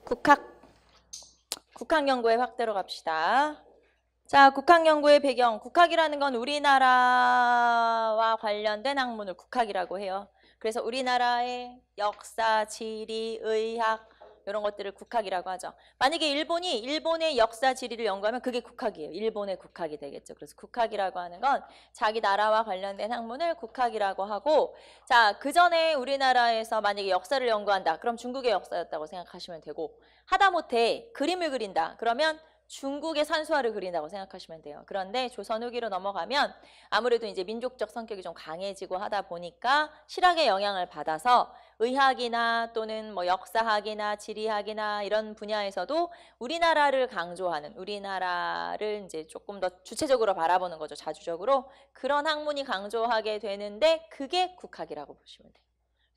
국학 연구의 확대로 갑시다. 자, 국학 연구의 배경. 국학이라는 건 우리나라와 관련된 학문을 국학이라고 해요. 그래서 우리나라의 역사, 지리, 의학 이런 것들을 국학이라고 하죠. 만약에 일본이 일본의 역사, 지리를 연구하면 그게 국학이에요. 일본의 국학이 되겠죠. 그래서 국학이라고 하는 건 자기 나라와 관련된 학문을 국학이라고 하고, 자, 그 전에 우리나라에서 만약에 역사를 연구한다. 그럼 중국의 역사였다고 생각하시면 되고, 하다못해 그림을 그린다. 그러면 중국의 산수화를 그린다고 생각하시면 돼요. 그런데 조선 후기로 넘어가면 아무래도 이제 민족적 성격이 좀 강해지고 하다 보니까 실학의 영향을 받아서 의학이나 또는 뭐 역사학이나 지리학이나 이런 분야에서도 우리나라를 강조하는, 우리나라를 이제 조금 더 주체적으로 바라보는 거죠. 자주적으로. 그런 학문이 강조하게 되는데 그게 국학이라고 보시면 돼요.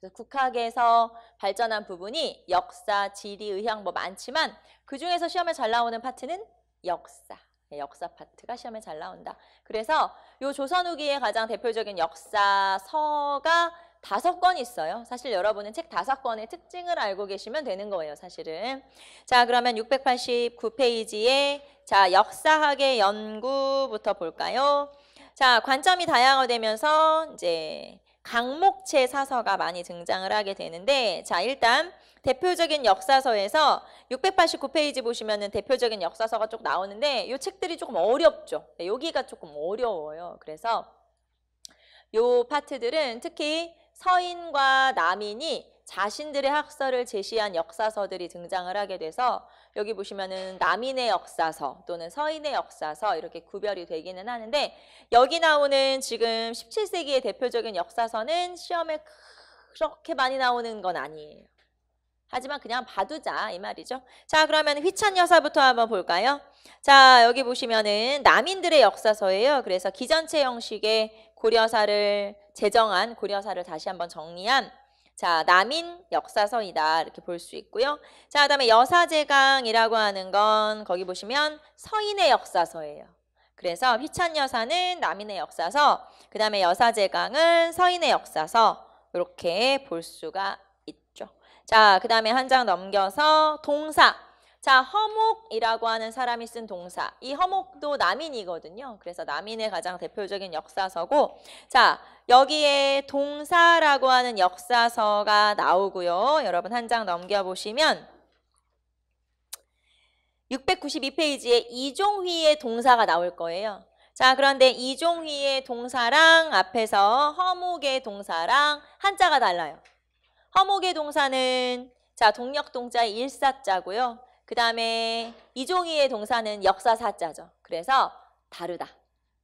그래서 국학에서 발전한 부분이 역사, 지리, 의학 뭐 많지만 그중에서 시험에 잘 나오는 파트는 역사. 역사 파트가 시험에 잘 나온다. 그래서 요 조선 후기의 가장 대표적인 역사서가 5권 있어요. 사실 여러분은 책 5권의 특징을 알고 계시면 되는 거예요, 사실은. 자, 그러면 689페이지에 자, 역사학의 연구부터 볼까요? 자, 관점이 다양화되면서 이제 강목체 사서가 많이 등장을 하게 되는데, 자, 일단 대표적인 역사서에서 689페이지 보시면은 대표적인 역사서가 쭉 나오는데 이 책들이 조금 어렵죠. 여기가 조금 어려워요. 그래서 요 파트들은 특히 서인과 남인이 자신들의 학설을 제시한 역사서들이 등장을 하게 돼서 여기 보시면은 남인의 역사서 또는 서인의 역사서 이렇게 구별이 되기는 하는데, 여기 나오는 지금 17세기의 대표적인 역사서는 시험에 그렇게 많이 나오는 건 아니에요. 하지만 그냥 봐두자 이 말이죠. 자, 그러면 휘찬여사부터 한번 볼까요? 자, 여기 보시면은 남인들의 역사서예요. 그래서 기전체 형식의 고려사를 제정한, 고려사를 다시 한번 정리한 자, 남인 역사서이다 이렇게 볼 수 있고요. 자, 그다음에 여사제강이라고 하는 건 거기 보시면 서인의 역사서예요. 그래서 휘찬여사는 남인의 역사서, 그다음에 여사제강은 서인의 역사서 이렇게 볼 수가 있죠. 자, 그 다음에 한 장 넘겨서 동사. 자, 허목이라고 하는 사람이 쓴 동사. 이 허목도 남인이거든요. 그래서 남인의 가장 대표적인 역사서고, 자, 여기에 동사라고 하는 역사서가 나오고요. 여러분 한 장 넘겨보시면 692페이지에 이종휘의 동사가 나올 거예요. 자, 그런데 이종휘의 동사랑 앞에서 허목의 동사랑 한자가 달라요. 허목의 동사는 자, 동력동자의 일사자고요. 그 다음에 이종희의 동사는 역사사자죠. 그래서 다르다.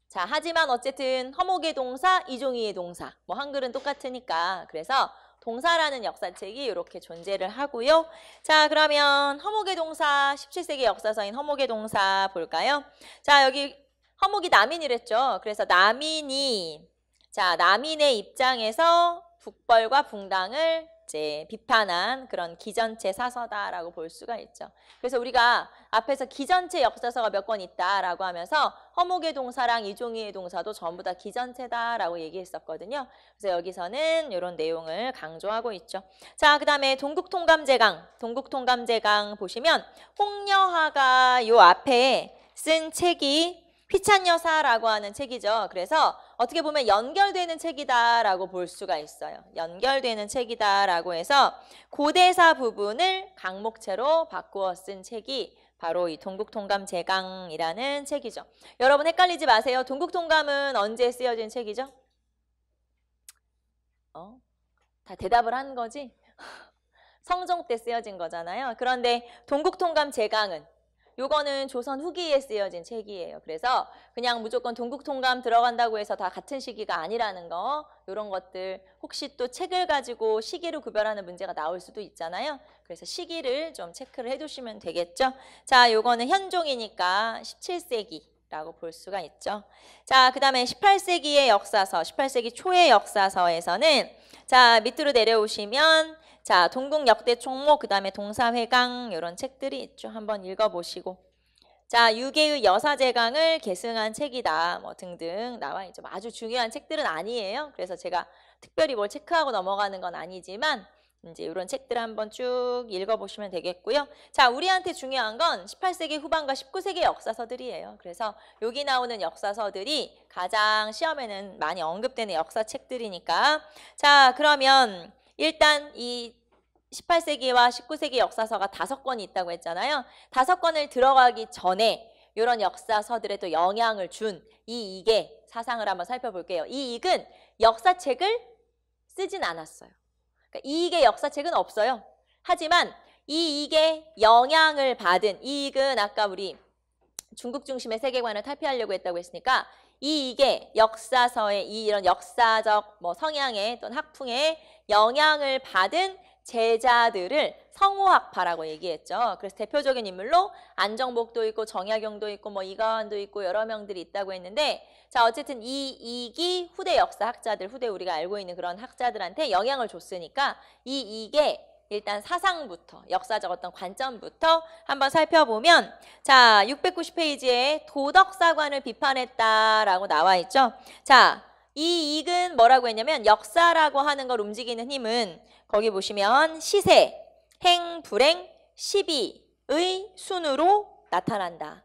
자, 하지만 어쨌든 허목의 동사, 이종희의 동사. 뭐 한글은 똑같으니까. 그래서 동사라는 역사책이 이렇게 존재를 하고요. 자, 그러면 허목의 동사, 17세기 역사서인 허목의 동사 볼까요? 자, 여기 허목이 남인이랬죠. 그래서 남인이, 자, 남인의 입장에서 북벌과 붕당을 이제 비판한 그런 기전체 사서다라고 볼 수가 있죠. 그래서 우리가 앞에서 기전체 역사서가 몇 권 있다라고 하면서 허목의 동사랑 이종희의 동사도 전부 다 기전체다라고 얘기했었거든요. 그래서 여기서는 이런 내용을 강조하고 있죠. 자, 그 다음에 동국통감제강. 동국통감제강 보시면 홍여하가 요 앞에 쓴 책이 휘찬여사라고 하는 책이죠. 그래서 어떻게 보면 연결되는 책이다라고 볼 수가 있어요. 연결되는 책이다라고 해서 고대사 부분을 강목체로 바꾸어 쓴 책이 바로 이 동국통감제강이라는 책이죠. 여러분 헷갈리지 마세요. 동국통감은 언제 쓰여진 책이죠? 다 대답을 한 거지? 성종 때 쓰여진 거잖아요. 그런데 동국통감제강은 요거는 조선 후기에 쓰여진 책이에요. 그래서 그냥 무조건 동국통감 들어간다고 해서 다 같은 시기가 아니라는 거, 이런 것들 혹시 또 책을 가지고 시기로 구별하는 문제가 나올 수도 있잖아요. 그래서 시기를 좀 체크를 해두시면 되겠죠. 자, 요거는 현종이니까 17세기라고 볼 수가 있죠. 자, 그 다음에 18세기의 역사서, 18세기 초의 역사서에서는 자, 밑으로 내려오시면 자, 동국역대총목, 그 다음에 동사회강 이런 책들이 있죠. 한번 읽어보시고. 자, 유계의 여사제강을 계승한 책이다. 뭐 등등 나와 있죠. 아주 중요한 책들은 아니에요. 그래서 제가 특별히 뭘 체크하고 넘어가는 건 아니지만 이제 이런 책들 한번 쭉 읽어보시면 되겠고요. 자, 우리한테 중요한 건 18세기 후반과 19세기 역사서들이에요. 그래서 여기 나오는 역사서들이 가장 시험에는 많이 언급되는 역사책들이니까. 자, 그러면 일단 이 18세기와 19세기 역사서가 5권이 있다고 했잖아요. 5권을 들어가기 전에 이런 역사서들에 또 영향을 준 이익의 사상을 한번 살펴볼게요. 이익은 역사책을 쓰진 않았어요. 그러니까 이익의 역사책은 없어요. 하지만 이익의 영향을 받은, 이익은 아까 우리 중국 중심의 세계관을 탈피하려고 했다고 했으니까 이익의 역사서의 이런 역사적 성향의 또는 학풍의 영향을 받은 제자들을 성호학파라고 얘기했죠. 그래서 대표적인 인물로 안정복도 있고 정약용도 있고 이가원도 있고 여러 명들이 있다고 했는데, 자, 어쨌든 이익이 후대 역사학자들, 후대 우리가 알고 있는 그런 학자들한테 영향을 줬으니까 이익의 일단 사상부터, 역사적 어떤 관점부터 한번 살펴보면, 자, 690페이지에 도덕사관을 비판했다라고 나와 있죠. 자, 이 이익은 뭐라고 했냐면 역사라고 하는 걸 움직이는 힘은 거기 보시면 시세, 행, 불행, 시비의 순으로 나타난다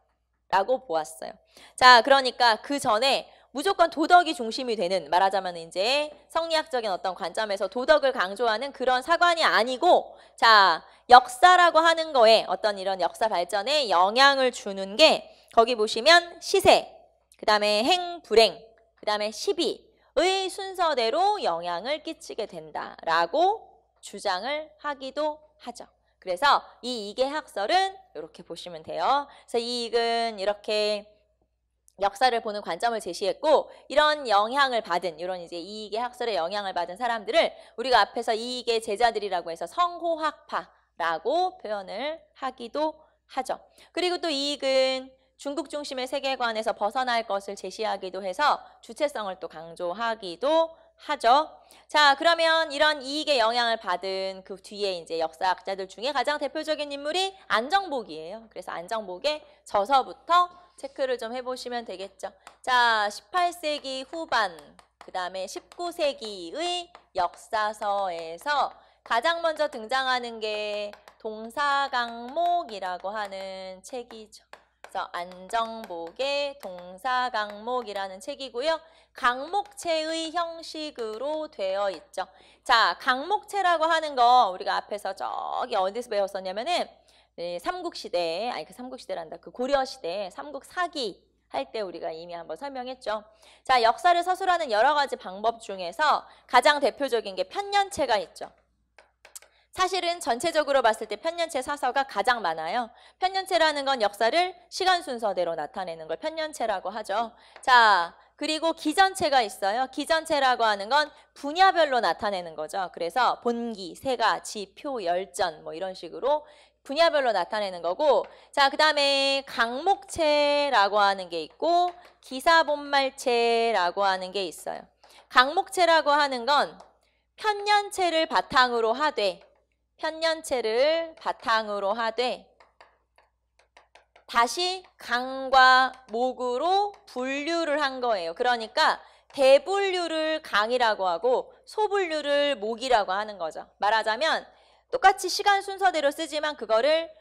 라고 보았어요. 자, 그러니까 그 전에 무조건 도덕이 중심이 되는, 말하자면 이제 성리학적인 어떤 관점에서 도덕을 강조하는 그런 사관이 아니고, 자, 역사라고 하는 거에 어떤 이런 역사 발전에 영향을 주는 게 거기 보시면 시세, 그 다음에 행, 불행, 그 다음에 시비의 순서대로 영향을 끼치게 된다라고 주장을 하기도 하죠. 그래서 이 이익의 학설은 이렇게 보시면 돼요. 그래서 이 이익은 이렇게 역사를 보는 관점을 제시했고, 이런 영향을 받은, 이런 이제 이익의 학설에 영향을 받은 사람들을 우리가 앞에서 이익의 제자들이라고 해서 성호학파라고 표현을 하기도 하죠. 그리고 또 이익은 중국 중심의 세계관에서 벗어날 것을 제시하기도 해서 주체성을 또 강조하기도 하죠. 자, 그러면 이런 이익의 영향을 받은 그 뒤에 이제 역사학자들 중에 가장 대표적인 인물이 안정복이에요. 그래서 안정복의 저서부터 체크를 좀 해보시면 되겠죠. 자, 18세기 후반, 그 다음에 19세기의 역사서에서 가장 먼저 등장하는 게 동사강목이라고 하는 책이죠. 그래서 안정복의 동사강목이라는 책이고요. 강목체의 형식으로 되어 있죠. 자, 강목체라고 하는 거 우리가 앞에서 저기 어디서 배웠었냐면은 삼국시대, 아니 그 삼국시대란다. 그 고려시대 삼국사기 할 때 우리가 이미 한번 설명했죠. 자, 역사를 서술하는 여러 가지 방법 중에서 가장 대표적인 게 편년체가 있죠. 사실은 전체적으로 봤을 때 편년체 사서가 가장 많아요. 편년체라는 건 역사를 시간 순서대로 나타내는 걸 편년체라고 하죠. 자, 그리고 기전체가 있어요. 기전체라고 하는 건 분야별로 나타내는 거죠. 그래서 본기, 세가, 지, 표, 열전 이런 식으로 분야별로 나타내는 거고, 자, 그 다음에 강목체라고 하는 게 있고 기사본말체라고 하는 게 있어요. 강목체라고 하는 건 편년체를 바탕으로 하되 다시 강과 목으로 분류를 한 거예요. 그러니까 대분류를 강이라고 하고 소분류를 목이라고 하는 거죠. 말하자면 똑같이 시간 순서대로 쓰지만 그거를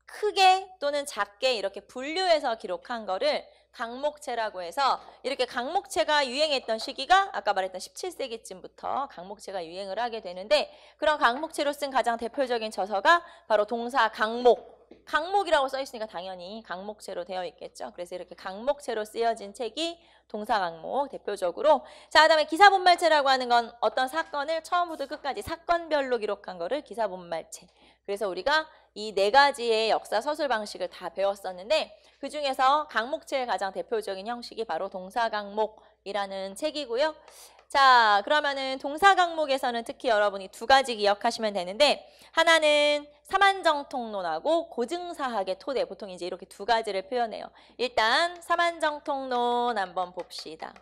크게 또는 작게 이렇게 분류해서 기록한 거를 강목체라고 해서, 이렇게 강목체가 유행했던 시기가 아까 말했던 17세기쯤부터 강목체가 유행을 하게 되는데, 그런 강목체로 쓴 가장 대표적인 저서가 바로 동사강목, 강목이라고 써 있으니까 당연히 강목체로 되어 있겠죠. 그래서 이렇게 강목체로 쓰여진 책이 동사강목 대표적으로. 자, 그다음에 기사본말체라고 하는 건 어떤 사건을 처음부터 끝까지 사건별로 기록한 거를 기사본말체. 그래서 우리가 이 4가지의 역사 서술 방식을 다 배웠었는데, 그 중에서 강목체의 가장 대표적인 형식이 바로 동사강목이라는 책이고요. 자, 그러면은 동사강목에서는 특히 여러분이 2가지 기억하시면 되는데, 하나는 사만정통론하고 고증사학의 토대, 보통 이제 이렇게 2가지를 표현해요. 일단 사만정통론 한번 봅시다.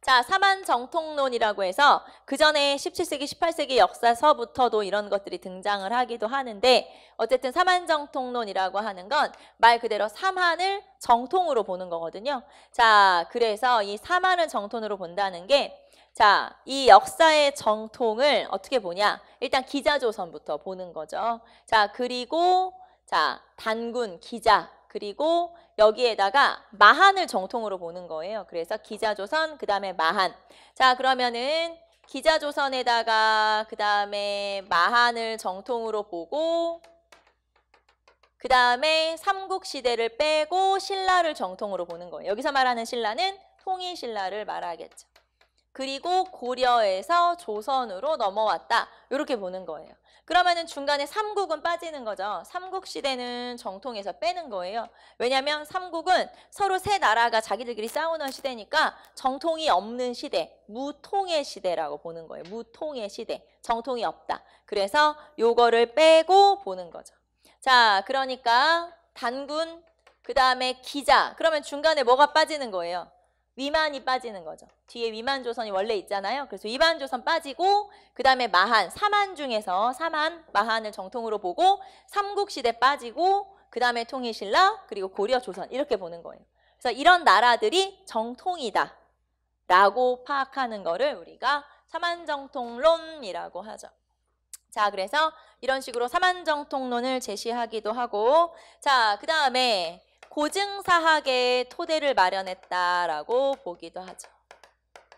자, 사만정통론이라고 해서 그 전에 17세기, 18세기 역사서부터도 이런 것들이 등장을 하기도 하는데, 어쨌든 사만정통론이라고 하는 건 말 그대로 사만을 정통으로 보는 거거든요. 자, 그래서 이 사만을 정통으로 본다는 게 자, 이 역사의 정통을 어떻게 보냐? 일단 기자조선부터 보는 거죠. 자, 그리고 자, 단군, 기자, 그리고 여기에다가 마한을 정통으로 보는 거예요. 그래서 기자조선, 그 다음에 마한. 자, 그러면은 기자조선에다가 그 다음에 마한을 정통으로 보고 그 다음에 삼국시대를 빼고 신라를 정통으로 보는 거예요. 여기서 말하는 신라는 통일신라를 말하겠죠. 그리고 고려에서 조선으로 넘어왔다. 이렇게 보는 거예요. 그러면은 중간에 삼국은 빠지는 거죠. 삼국시대는 정통에서 빼는 거예요. 왜냐하면 삼국은 서로 세 나라가 자기들끼리 싸우는 시대니까 정통이 없는 시대, 무통의 시대라고 보는 거예요. 무통의 시대, 정통이 없다. 그래서 요거를 빼고 보는 거죠. 자, 그러니까 단군, 그 다음에 기자. 그러면 중간에 뭐가 빠지는 거예요? 위만이 빠지는 거죠. 뒤에 위만조선이 원래 있잖아요. 그래서 위만조선 빠지고 그 다음에 마한, 사만 중에서 사만, 마한을 정통으로 보고 삼국시대 빠지고 그 다음에 통일신라, 그리고 고려, 조선 이렇게 보는 거예요. 그래서 이런 나라들이 정통이다 라고 파악하는 거를 우리가 사만정통론이라고 하죠. 자, 그래서 이런 식으로 사만정통론을 제시하기도 하고, 자, 그 다음에 고증사학의 토대를 마련했다라고 보기도 하죠.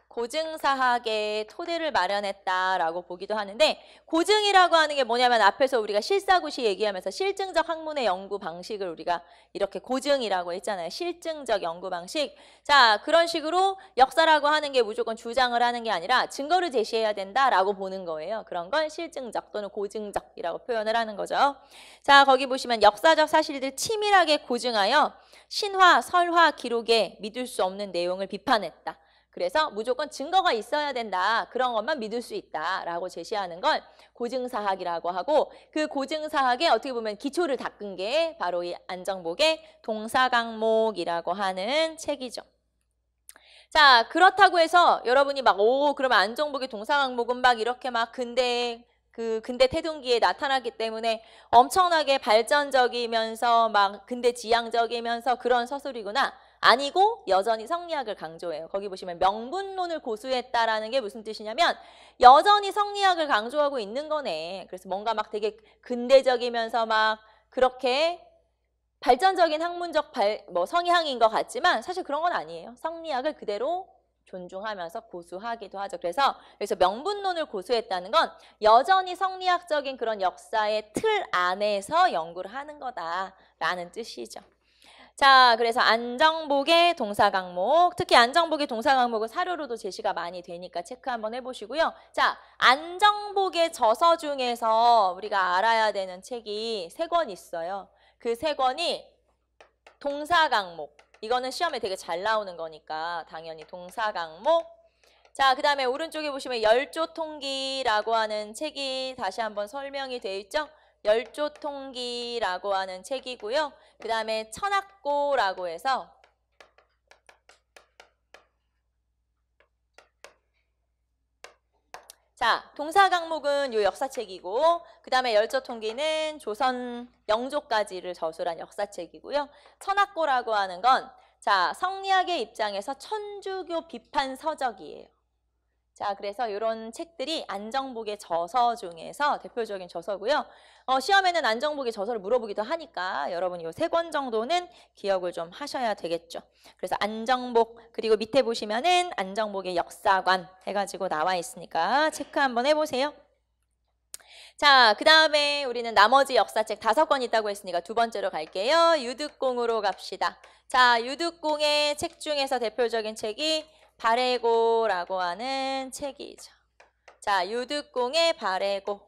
고증사학의 토대를 마련했다라고 보기도 하는데, 고증이라고 하는 게 뭐냐면 앞에서 우리가 실사구시 얘기하면서 실증적 학문의 연구 방식을 우리가 이렇게 고증이라고 했잖아요. 실증적 연구 방식. 자, 그런 식으로 역사라고 하는 게 무조건 주장을 하는 게 아니라 증거를 제시해야 된다라고 보는 거예요. 그런 걸 실증적 또는 고증적이라고 표현을 하는 거죠. 자, 거기 보시면 역사적 사실들 치밀하게 고증하여 신화, 설화, 기록에 믿을 수 없는 내용을 비판했다. 그래서 무조건 증거가 있어야 된다. 그런 것만 믿을 수 있다라고 제시하는 걸 고증사학이라고 하고, 그 고증사학에 어떻게 보면 기초를 닦은 게 바로 이 안정복의 동사강목이라고 하는 책이죠. 자, 그렇다고 해서 여러분이 막 그러면 안정복의 동사강목은 막 이렇게 막 근대 태동기에 나타났기 때문에 엄청나게 발전적이면서 막 근대 지향적이면서 그런 서술이구나. 아니고 여전히 성리학을 강조해요. 거기 보시면 명분론을 고수했다라는 게 무슨 뜻이냐면 여전히 성리학을 강조하고 있는 거네. 그래서 뭔가 막 되게 근대적이면서 막 그렇게 발전적인 학문적 성향인 것 같지만 사실 그런 건 아니에요. 성리학을 그대로 존중하면서 고수하기도 하죠. 그래서 여기서 명분론을 고수했다는 건 여전히 성리학적인 그런 역사의 틀 안에서 연구를 하는 거다라는 뜻이죠. 자, 그래서 안정복의 동사강목, 특히 안정복의 동사강목은 사료로도 제시가 많이 되니까 체크 한번 해보시고요. 자, 안정복의 저서 중에서 우리가 알아야 되는 책이 3권 있어요. 그 3권이 동사강목, 이거는 시험에 되게 잘 나오는 거니까 당연히 동사강목. 자, 그 다음에 오른쪽에 보시면 열조통기라고 하는 책이 다시 한번 설명이 되어 있죠. 열조통기라고 하는 책이고요. 그 다음에 천학고라고 해서 자, 동사강목은 요 역사책이고 그 다음에 열조통기는 조선 영조까지를 저술한 역사책이고요. 천학고라고 하는 건 자, 성리학의 입장에서 천주교 비판 서적이에요. 자, 그래서 이런 책들이 안정복의 저서 중에서 대표적인 저서고요. 시험에는 안정복의 저서를 물어보기도 하니까 여러분이 이 3권 정도는 기억을 좀 하셔야 되겠죠. 그래서 안정복, 그리고 밑에 보시면은 안정복의 역사관 해가지고 나와 있으니까 체크 한번 해보세요. 자, 그 다음에 우리는 나머지 역사책 5권 있다고 했으니까 2번째로 갈게요. 유득공으로 갑시다. 자, 유득공의 책 중에서 대표적인 책이 발해고라고 하는 책이죠. 자, 유득공의 발해고.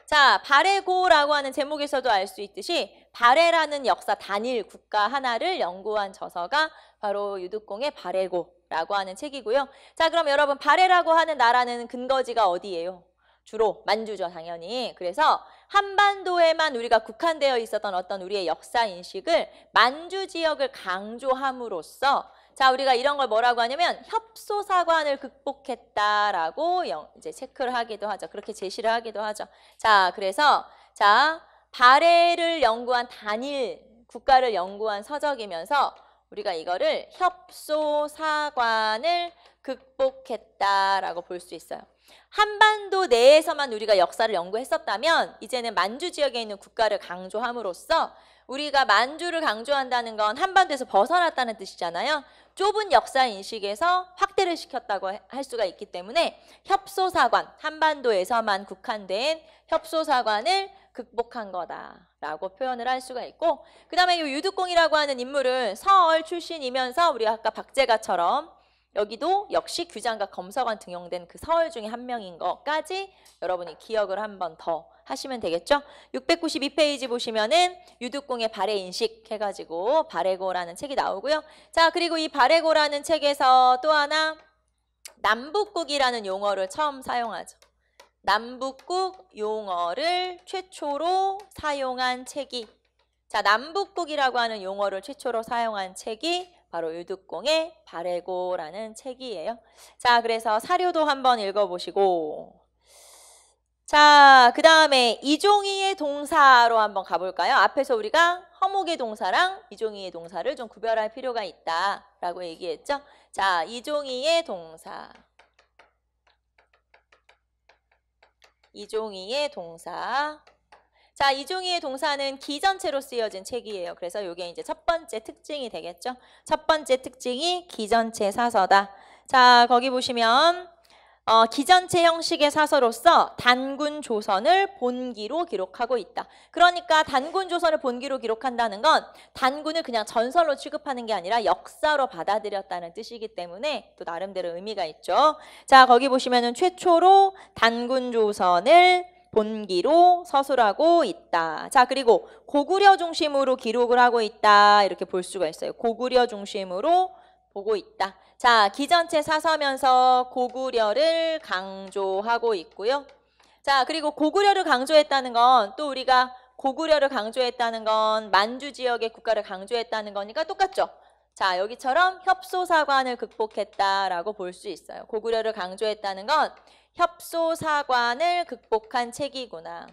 자, 발해고라고 하는 제목에서도 알 수 있듯이 발해라는 역사 단일 국가 하나를 연구한 저서가 바로 유득공의 발해고라고 하는 책이고요. 자, 그럼 여러분 발해라고 하는 나라는 근거지가 어디예요? 주로 만주죠, 당연히. 그래서 한반도에만 우리가 국한되어 있었던 어떤 우리의 역사 인식을 만주 지역을 강조함으로써 자, 우리가 이런 걸 뭐라고 하냐면 협소사관을 극복했다라고 이제 체크를 하기도 하죠. 그렇게 제시를 하기도 하죠. 자, 그래서 자, 발해를 연구한 단일 국가를 연구한 서적이면서 우리가 이거를 협소사관을 극복했다라고 볼 수 있어요. 한반도 내에서만 우리가 역사를 연구했었다면 이제는 만주 지역에 있는 국가를 강조함으로써 우리가 만주를 강조한다는 건 한반도에서 벗어났다는 뜻이잖아요. 좁은 역사 인식에서 확대를 시켰다고 할 수가 있기 때문에 협소사관, 한반도에서만 국한된 협소사관을 극복한 거다라고 표현을 할 수가 있고, 그 다음에 이 유득공이라고 하는 인물은 서얼 출신이면서 우리가 아까 박제가처럼 여기도 역시 규장과 검서관 등용된 그 서얼 중에 한 명인 것까지 여러분이 기억을 한 번 더 하시면 되겠죠. 692페이지 보시면은 유득공의 발해 인식 해가지고 발해고라는 책이 나오고요. 자, 그리고 이 발해고라는 책에서 또 하나 남북국이라는 용어를 처음 사용하죠. 남북국 용어를 최초로 사용한 책이, 자, 남북국이라고 하는 용어를 최초로 사용한 책이 바로 유득공의 발해고라는 책이에요. 자, 그래서 사료도 한번 읽어보시고, 자, 그 다음에 이종이의 동사로 한번 가볼까요? 앞에서 우리가 허목의 동사랑 이종이의 동사를 좀 구별할 필요가 있다라고 얘기했죠. 자, 이종이의 동사. 이종이의 동사. 자, 이종이의 동사는 기전체로 쓰여진 책이에요. 그래서 이게 이제 첫 번째 특징이 되겠죠. 첫 번째 특징이 기전체 사서다. 자, 거기 보시면 기전체 형식의 사서로서 단군 조선을 본기로 기록하고 있다. 그러니까 단군 조선을 본기로 기록한다는 건 단군을 그냥 전설로 취급하는 게 아니라 역사로 받아들였다는 뜻이기 때문에 또 나름대로 의미가 있죠. 자, 거기 보시면은 최초로 단군 조선을 본기로 서술하고 있다. 자, 그리고 고구려 중심으로 기록을 하고 있다. 이렇게 볼 수가 있어요. 고구려 중심으로 보고 있다. 자, 기전체 사서면서 고구려를 강조하고 있고요. 자, 그리고 고구려를 강조했다는 건 또 우리가 고구려를 강조했다는 건 만주 지역의 국가를 강조했다는 거니까 똑같죠. 자, 여기처럼 협소사관을 극복했다라고 볼 수 있어요. 고구려를 강조했다는 건 협소사관을 극복한 책이구나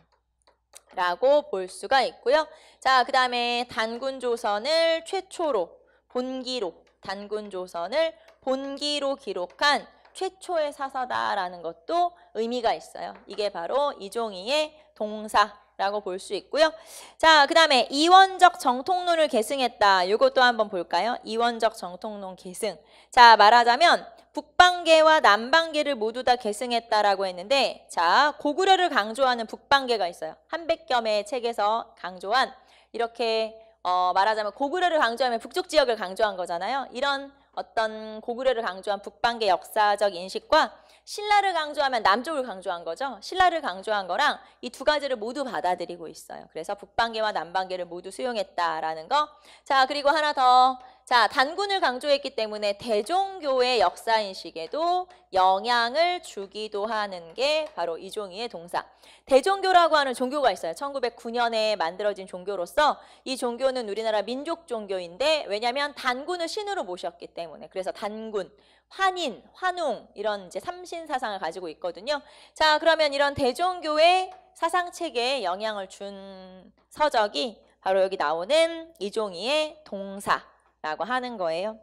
라고 볼 수가 있고요. 자, 그 다음에 단군조선을 최초로 본기로, 단군조선을 본기로 기록한 최초의 사서다라는 것도 의미가 있어요. 이게 바로 이종이의 동사라고 볼 수 있고요. 자, 그 다음에 이원적 정통론을 계승했다. 이것도 한번 볼까요? 이원적 정통론 계승. 자, 말하자면 북방계와 남방계를 모두 다 계승했다라고 했는데, 자, 고구려를 강조하는 북방계가 있어요. 한백겸의 책에서 강조한, 이렇게 말하자면 고구려를 강조하면 북쪽 지역을 강조한 거잖아요. 이런 어떤 고구려를 강조한 북방계 역사적 인식과 신라를 강조하면 남쪽을 강조한 거죠. 신라를 강조한 거랑 이 두 가지를 모두 받아들이고 있어요. 그래서 북방계와 남방계를 모두 수용했다라는 거. 자, 그리고 하나 더. 자, 단군을 강조했기 때문에 대종교의 역사 인식에도 영향을 주기도 하는 게 바로 이종이의 동사. 대종교라고 하는 종교가 있어요. 1909년에 만들어진 종교로서 이 종교는 우리나라 민족 종교인데, 왜냐하면 단군을 신으로 모셨기 때문에. 그래서 단군, 환인, 환웅 이런 이제 삼신 사상을 가지고 있거든요. 자, 그러면 이런 대종교의 사상체계에 영향을 준 서적이 바로 여기 나오는 이종이의 동사라고 하는 거예요.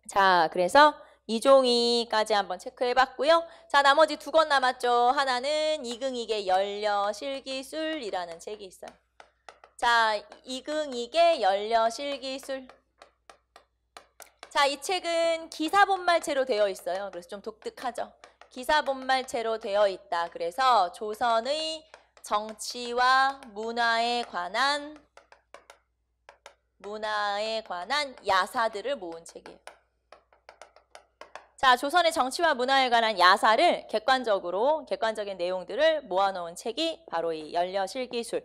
자, 그래서 이종이까지 한번 체크해봤고요. 자, 나머지 두 권 남았죠. 하나는 이긍익의 연려실기술이라는 책이 있어요. 자, 이긍익의 연려실기술. 자, 이 책은 기사본말체로 되어 있어요. 그래서 좀 독특하죠. 기사본말체로 되어 있다. 그래서 조선의 정치와 문화에 관한 야사들을 모은 책이에요. 자, 조선의 정치와 문화에 관한 야사를 객관적인 내용들을 모아놓은 책이 바로 이 연려실기술.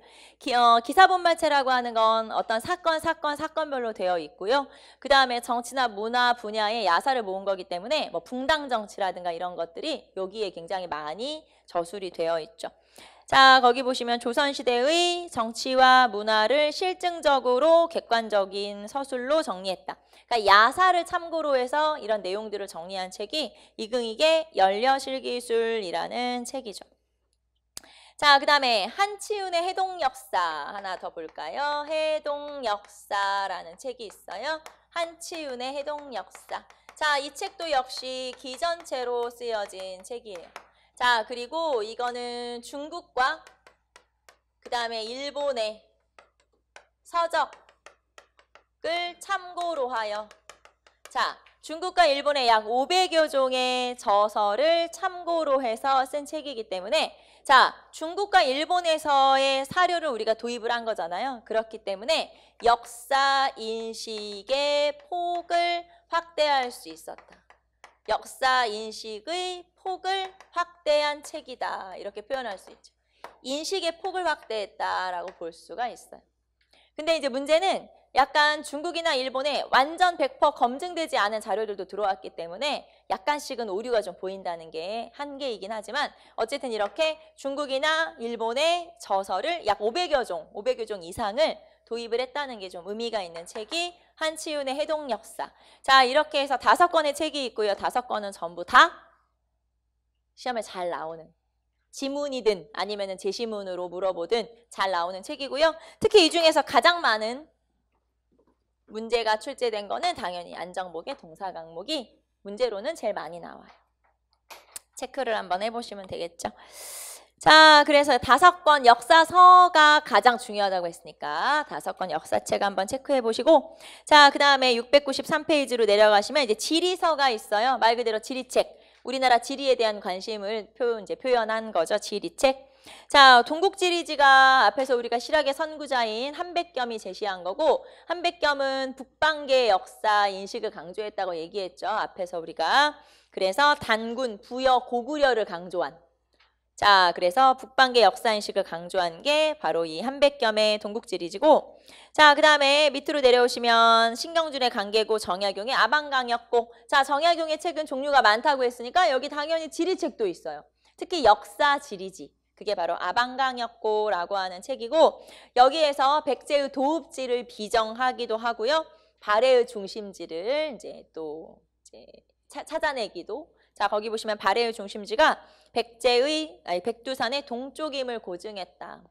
기사본말체라고 하는 건 어떤 사건별로 되어 있고요. 그 다음에 정치나 문화 분야의 야사를 모은 거기 때문에 뭐 붕당 정치라든가 이런 것들이 여기에 굉장히 많이 저술이 되어 있죠. 자, 거기 보시면 조선시대의 정치와 문화를 실증적으로 객관적인 서술로 정리했다. 그러니까 야사를 참고로 해서 이런 내용들을 정리한 책이 이긍익의 연려실기술이라는 책이죠. 자, 그 다음에 한치윤의 해동역사 하나 더 볼까요? 해동역사라는 책이 있어요. 한치윤의 해동역사. 자, 이 책도 역시 기전체로 쓰여진 책이에요. 자, 그리고 이거는 중국과 그 다음에 일본의 서적을 참고로 하여, 자, 중국과 일본의 약 500여 종의 저서를 참고로 해서 쓴 책이기 때문에, 자, 중국과 일본에서의 사료를 우리가 도입을 한 거잖아요. 그렇기 때문에 역사 인식의 폭을 확대할 수 있었다. 역사 인식의 폭을 확대한 책이다. 이렇게 표현할 수 있죠. 인식의 폭을 확대했다라고 볼 수가 있어요. 근데 이제 문제는 약간 중국이나 일본에 완전 100% 검증되지 않은 자료들도 들어왔기 때문에 약간씩은 오류가 좀 보인다는 게 한계이긴 하지만, 어쨌든 이렇게 중국이나 일본의 저서를 약 500여 종 이상을 도입을 했다는 게 좀 의미가 있는 책이 한치윤의 해동역사. 자, 이렇게 해서 5권의 책이 있고요. 5권은 전부 다 시험에 잘 나오는, 지문이든 아니면 제시문으로 물어보든 잘 나오는 책이고요. 특히 이 중에서 가장 많은 문제가 출제된 거는 당연히 안정복의 동사 강목이 문제로는 제일 많이 나와요. 체크를 한번 해보시면 되겠죠. 자, 그래서 5권 역사서가 가장 중요하다고 했으니까 5권 역사책 한번 체크해 보시고, 자, 그 다음에 693페이지로 내려가시면 이제 지리서가 있어요. 말 그대로 지리책. 우리나라 지리에 대한 관심을 표현한 거죠. 지리책. 자, 동국지리지가 앞에서 우리가 실학의 선구자인 한백겸이 제시한 거고, 한백겸은 북방계 역사 인식을 강조했다고 얘기했죠. 앞에서 우리가. 그래서 단군, 부여, 고구려를 강조한. 자, 그래서 북방계 역사 인식을 강조한 게 바로 이 한백겸의 동국지리지고, 자, 그 다음에 밑으로 내려오시면 신경준의 강계고, 정약용의 아방강역고. 자, 정약용의 책은 종류가 많다고 했으니까 여기 당연히 지리책도 있어요. 특히 역사 지리지. 그게 바로 아방강역고라고 하는 책이고, 여기에서 백제의 도읍지를 비정하기도 하고요. 발해의 중심지를 이제 또 찾아내기도. 자, 거기 보시면 발해의 중심지가 백두산의 동쪽임을 고증했다.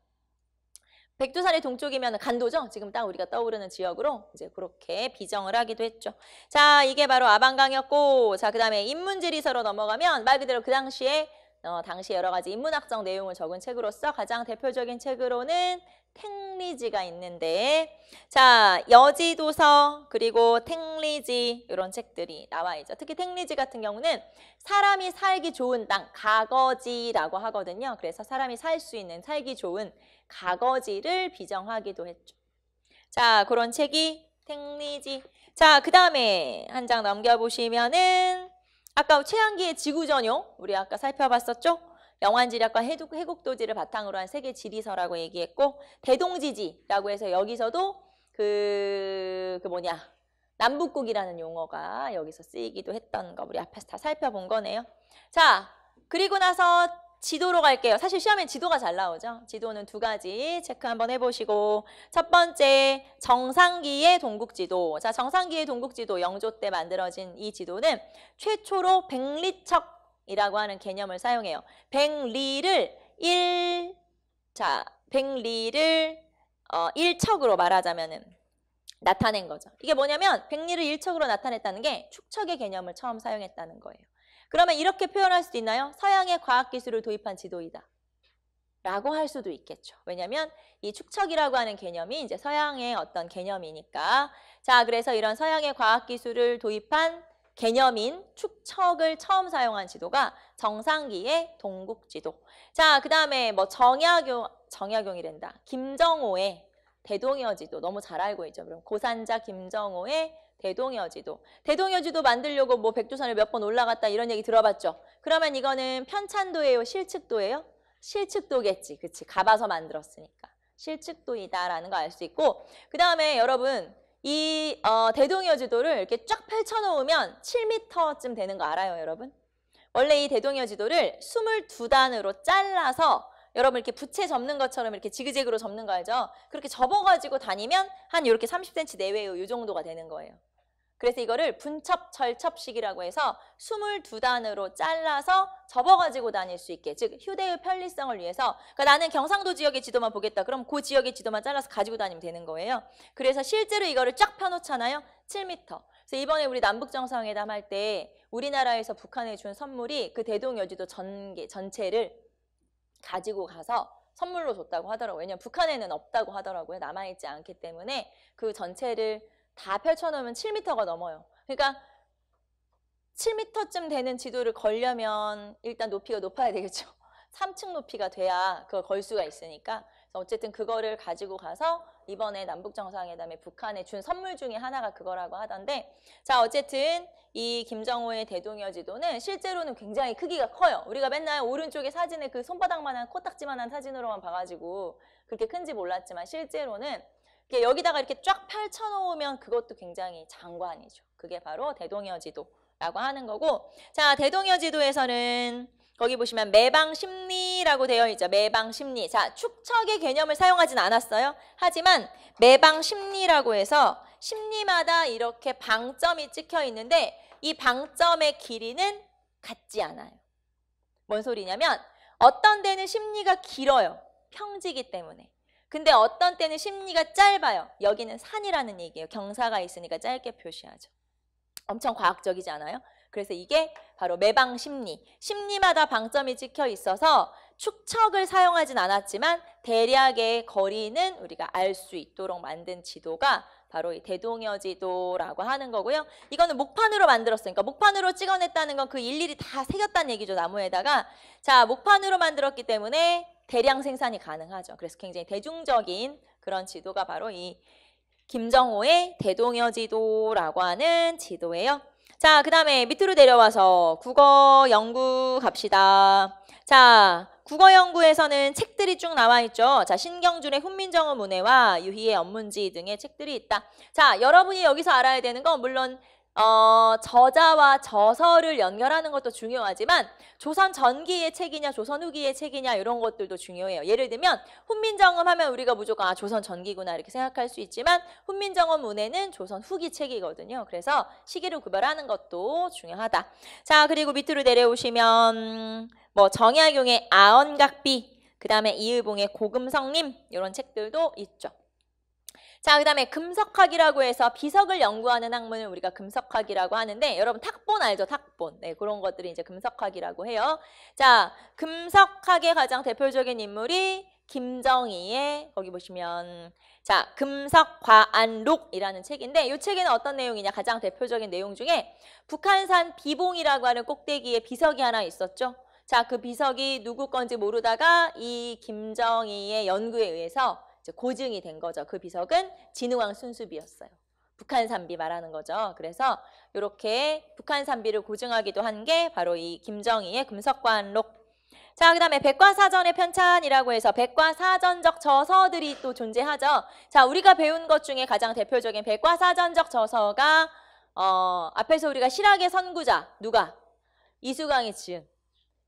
백두산의 동쪽이면 간도죠. 지금 딱 우리가 떠오르는 지역으로 이제 그렇게 비정을 하기도 했죠. 자, 이게 바로 아방강역고. 자, 그 다음에 인문지리서로 넘어가면 말 그대로 그 당시에 여러 가지 인문학적 내용을 적은 책으로서 가장 대표적인 책으로는 탱리지가 있는데, 자, 여지도서 그리고 탱리지 이런 책들이 나와 있죠. 특히 탱리지 같은 경우는 사람이 살기 좋은 땅, 가거지라고 하거든요. 그래서 사람이 살 수 있는, 살기 좋은 가거지를 비정하기도 했죠. 자, 그런 책이 탱리지. 자, 그 다음에 한 장 넘겨보시면은 아까 최한기의 지구전용, 우리 아까 살펴봤었죠? 영환지략과 해국도지를 바탕으로 한 세계 지리서라고 얘기했고, 대동지지라고 해서 여기서도 남북국이라는 용어가 여기서 쓰이기도 했던 거 우리 앞에서 다 살펴본 거네요. 자, 그리고 나서 지도로 갈게요. 사실 시험엔 지도가 잘 나오죠. 지도는 2가지 체크 한번 해보시고, 첫 번째 정상기의 동국지도. 자, 정상기의 동국지도 영조 때 만들어진 이 지도는 최초로 백리척이라고 하는 개념을 사용해요. 백리를 1척으로 말하자면은 나타낸 거죠. 이게 뭐냐면 백리를 1척으로 나타냈다는 게 축척의 개념을 처음 사용했다는 거예요. 그러면 이렇게 표현할 수도 있나요? 서양의 과학기술을 도입한 지도이다 라고 할 수도 있겠죠. 왜냐하면 이 축척이라고 하는 개념이 이제 서양의 어떤 개념이니까. 자, 그래서 이런 서양의 과학기술을 도입한 개념인 축척을 처음 사용한 지도가 정상기의 동국지도. 자, 그 다음에 정약용이란다. 김정호의 대동여지도 너무 잘 알고 있죠. 그럼 고산자 김정호의 대동여지도. 대동여지도 만들려고 백두산을 몇 번 올라갔다 이런 얘기 들어봤죠. 그러면 이거는 편찬도예요? 실측도예요? 실측도겠지. 그치. 가봐서 만들었으니까. 실측도이다라는 거 알 수 있고, 그 다음에 여러분 이 대동여지도를 이렇게 쫙 펼쳐놓으면 7m쯤 되는 거 알아요, 여러분? 원래 이 대동여지도를 22단으로 잘라서 여러분 이렇게 부채 접는 것처럼 이렇게 지그재그로 접는 거 알죠? 그렇게 접어가지고 다니면 한 이렇게 30cm 내외의 이 정도가 되는 거예요. 그래서 이거를 분첩, 절첩식이라고 해서 22단으로 잘라서 접어가지고 다닐 수 있게, 즉 휴대의 편리성을 위해서, 그러니까 나는 경상도 지역의 지도만 보겠다. 그럼 그 지역의 지도만 잘라서 가지고 다니면 되는 거예요. 그래서 실제로 이거를 쫙 펴놓잖아요. 7m. 그래서 이번에 우리 남북정상회담 할 때 우리나라에서 북한에 준 선물이 그 대동여지도 전체를 가지고 가서 선물로 줬다고 하더라고요. 왜냐면 북한에는 없다고 하더라고요. 남아있지 않기 때문에 그 전체를 다 펼쳐놓으면 7m가 넘어요. 그러니까 7m쯤 되는 지도를 걸려면 일단 높이가 높아야 되겠죠. 3층 높이가 돼야 그걸 걸 수가 있으니까. 그래서 어쨌든 그거를 가지고 가서 이번에 남북정상회담에 북한에 준 선물 중에 하나가 그거라고 하던데, 자 어쨌든 이 김정호의 대동여지도는 실제로는 굉장히 크기가 커요. 우리가 맨날 오른쪽에 사진에 그 손바닥만한 코딱지만한 사진으로만 봐가지고 그렇게 큰지 몰랐지만 실제로는 여기다가 이렇게 쫙 펼쳐놓으면 그것도 굉장히 장관이죠. 그게 바로 대동여지도라고 하는 거고, 자 대동여지도에서는 거기 보시면 매방심리라고 되어 있죠. 매방심리. 자 축척의 개념을 사용하진 않았어요. 하지만 매방심리라고 해서 심리마다 이렇게 방점이 찍혀 있는데 이 방점의 길이는 같지 않아요. 뭔 소리냐면 어떤 데는 심리가 길어요. 평지기 때문에. 근데 어떤 때는 심리가 짧아요. 여기는 산이라는 얘기예요. 경사가 있으니까 짧게 표시하죠. 엄청 과학적이지 않아요? 그래서 이게 바로 매방심리. 심리마다 방점이 찍혀 있어서 축척을 사용하진 않았지만 대략의 거리는 우리가 알 수 있도록 만든 지도가 바로 이 대동여지도라고 하는 거고요. 이거는 목판으로 만들었어요. 그러니까 목판으로 찍어냈다는 건 그 일일이 다 새겼다는 얘기죠. 나무에다가. 자, 목판으로 만들었기 때문에 대량 생산이 가능하죠. 그래서 굉장히 대중적인 그런 지도가 바로 이 김정호의 대동여지도라고 하는 지도예요. 자, 그 다음에 밑으로 내려와서 국어 연구 갑시다. 자, 국어 연구에서는 책들이 쭉 나와 있죠. 자, 신경준의 훈민정음 문해와 유희의 언문지 등의 책들이 있다. 자, 여러분이 여기서 알아야 되는 건 물론 저자와 저서를 연결하는 것도 중요하지만 조선 전기의 책이냐 조선 후기의 책이냐 이런 것들도 중요해요. 예를 들면 훈민정음 하면 우리가 무조건 조선 전기구나 이렇게 생각할 수 있지만 훈민정음 문해는 조선 후기 책이거든요. 그래서 시기를 구별하는 것도 중요하다. 자, 그리고 밑으로 내려오시면 뭐 정약용의 아언각비, 그 다음에 이의봉의 고금성림 이런 책들도 있죠. 자, 그 다음에 금석학이라고 해서 비석을 연구하는 학문을 우리가 금석학이라고 하는데 여러분 탁본 알죠? 탁본. 네, 그런 것들이 이제 금석학이라고 해요. 자, 금석학의 가장 대표적인 인물이 김정희의 거기 보시면 자, 금석과안록이라는 책인데 이 책에는 어떤 내용이냐? 가장 대표적인 내용 중에 북한산 비봉이라고 하는 꼭대기에 비석이 하나 있었죠. 자, 그 비석이 누구 건지 모르다가 이 김정희의 연구에 의해서 고증이 된 거죠. 그 비석은 진흥왕 순수비였어요. 북한산비 말하는 거죠. 그래서 이렇게 북한산비를 고증하기도 한 게 바로 이 김정희의 금석과안록. 자, 그 다음에 백과사전의 편찬이라고 해서 백과사전적 저서들이 또 존재하죠. 자, 우리가 배운 것 중에 가장 대표적인 백과사전적 저서가 앞에서 우리가 실학의 선구자 누가? 이수강이 지은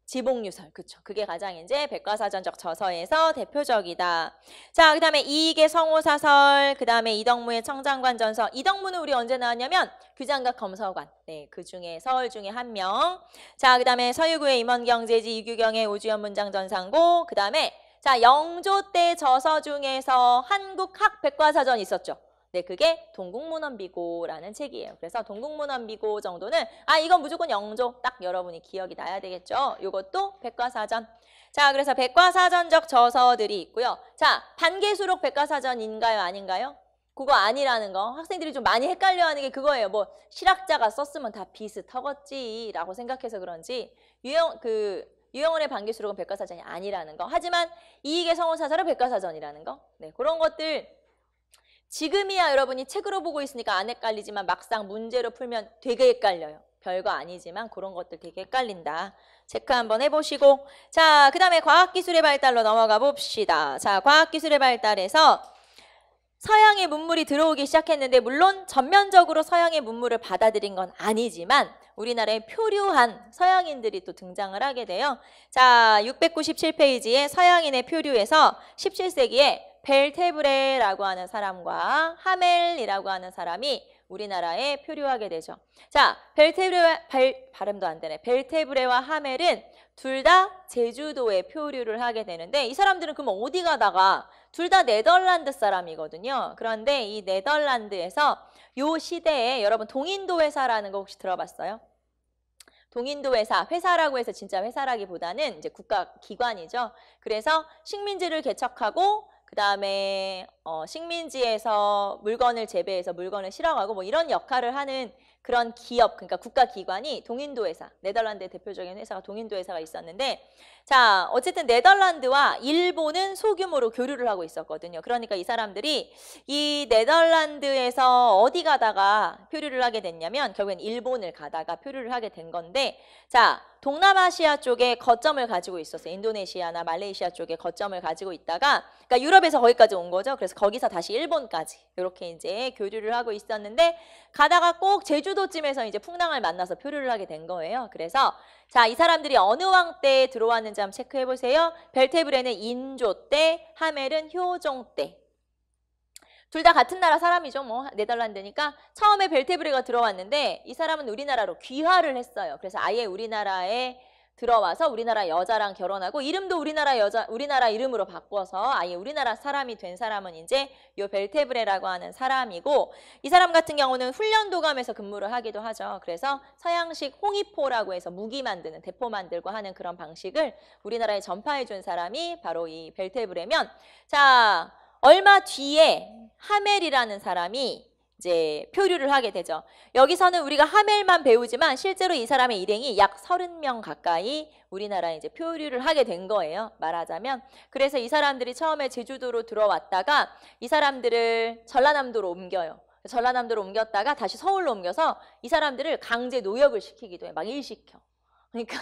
지봉유설, 그쵸. 그게 가장 이제 백과사전적 저서에서 대표적이다. 자, 그 다음에 이익의 성호사설, 그 다음에 이덕무의 청장관전서. 이덕무는 우리 언제 나왔냐면 규장각 검서관. 네, 그 중에 서울 중에 한 명. 자, 그 다음에 서유구의 임원경제지, 이규경의 오주연 문장전상고. 그 다음에 자, 영조 때 저서 중에서 한국학 백과사전 있었죠. 네, 그게 동국문헌비고라는 책이에요. 그래서 동국문헌비고 정도는 이건 무조건 영조 딱 여러분이 기억이 나야 되겠죠. 이것도 백과사전. 자, 그래서 백과사전적 저서들이 있고요. 자, 반개수록 백과사전인가요? 아닌가요? 그거 아니라는 거. 학생들이 좀 많이 헷갈려하는 게 그거예요. 뭐 실학자가 썼으면 다 비슷하겠지라고 생각해서 그런지 유영원의 반개수록은 백과사전이 아니라는 거. 하지만 이익의 성호사설은 백과사전이라는 거. 네, 그런 것들 지금이야 여러분이 책으로 보고 있으니까 안 헷갈리지만 막상 문제로 풀면 되게 헷갈려요. 별거 아니지만 그런 것들 되게 헷갈린다. 체크 한번 해보시고. 자, 그 다음에 과학기술의 발달로 넘어가 봅시다. 자, 과학기술의 발달에서 서양의 문물이 들어오기 시작했는데 물론 전면적으로 서양의 문물을 받아들인 건 아니지만 우리나라에 표류한 서양인들이 또 등장을 하게 돼요. 자, 697페이지에 서양인의 표류에서 17세기에 벨테브레라고 하는 사람과 하멜이라고 하는 사람이 우리나라에 표류하게 되죠. 자, 발음도 안 되네. 벨테브레와 하멜은 둘 다 제주도에 표류를 하게 되는데 이 사람들은 그럼 어디 가다가 둘 다 네덜란드 사람이거든요. 그런데 이 네덜란드에서 요 시대에 여러분 동인도 회사라는 거 혹시 들어봤어요? 동인도 회사라고 해서 진짜 회사라기보다는 이제 국가기관이죠. 그래서 식민지를 개척하고 그 다음에 식민지에서 물건을 재배해서 물건을 실어가고 뭐 이런 역할을 하는 그런 기업, 그러니까 국가기관이 동인도 회사, 네덜란드의 대표적인 회사가 동인도 회사가 있었는데 자, 어쨌든 네덜란드와 일본은 소규모로 교류를 하고 있었거든요. 그러니까 이 사람들이 이 네덜란드에서 어디 가다가 표류를 하게 됐냐면 결국엔 일본을 가다가 표류를 하게 된 건데 자, 동남아시아 쪽에 거점을 가지고 있었어요. 인도네시아나 말레이시아 쪽에 거점을 가지고 있다가 그러니까 유럽에서 거기까지 온 거죠. 그래서 거기서 다시 일본까지 이렇게 이제 교류를 하고 있었는데 가다가 꼭 제주도쯤에서 이제 풍랑을 만나서 표류를 하게 된 거예요. 그래서 자, 이 사람들이 어느 왕 때 들어왔는지 한번 체크해 보세요. 벨테브레는 인조 때, 하멜은 효종 때. 둘 다 같은 나라 사람이죠. 뭐 네덜란드니까 처음에 벨테브레가 들어왔는데 이 사람은 우리나라로 귀화를 했어요. 그래서 아예 우리나라에 들어와서 우리나라 여자랑 결혼하고 이름도 우리나라 이름으로 바꿔서 아예 우리나라 사람이 된 사람은 이제 요 벨테브레라고 하는 사람이고 이 사람 같은 경우는 훈련도감에서 근무를 하기도 하죠. 그래서 서양식 홍위포라고 해서 무기 만드는 대포 만들고 하는 그런 방식을 우리나라에 전파해 준 사람이 바로 이 벨테브레면 자, 얼마 뒤에 하멜이라는 사람이 이제 표류를 하게 되죠. 여기서는 우리가 하멜만 배우지만 실제로 이 사람의 일행이 약 30명 가까이 우리나라에 이제 표류를 하게 된 거예요. 말하자면. 그래서 이 사람들이 처음에 제주도로 들어왔다가 이 사람들을 전라남도로 옮겨요. 전라남도로 옮겼다가 다시 서울로 옮겨서 이 사람들을 강제 노역을 시키기도 해. 막 일시켜. 그러니까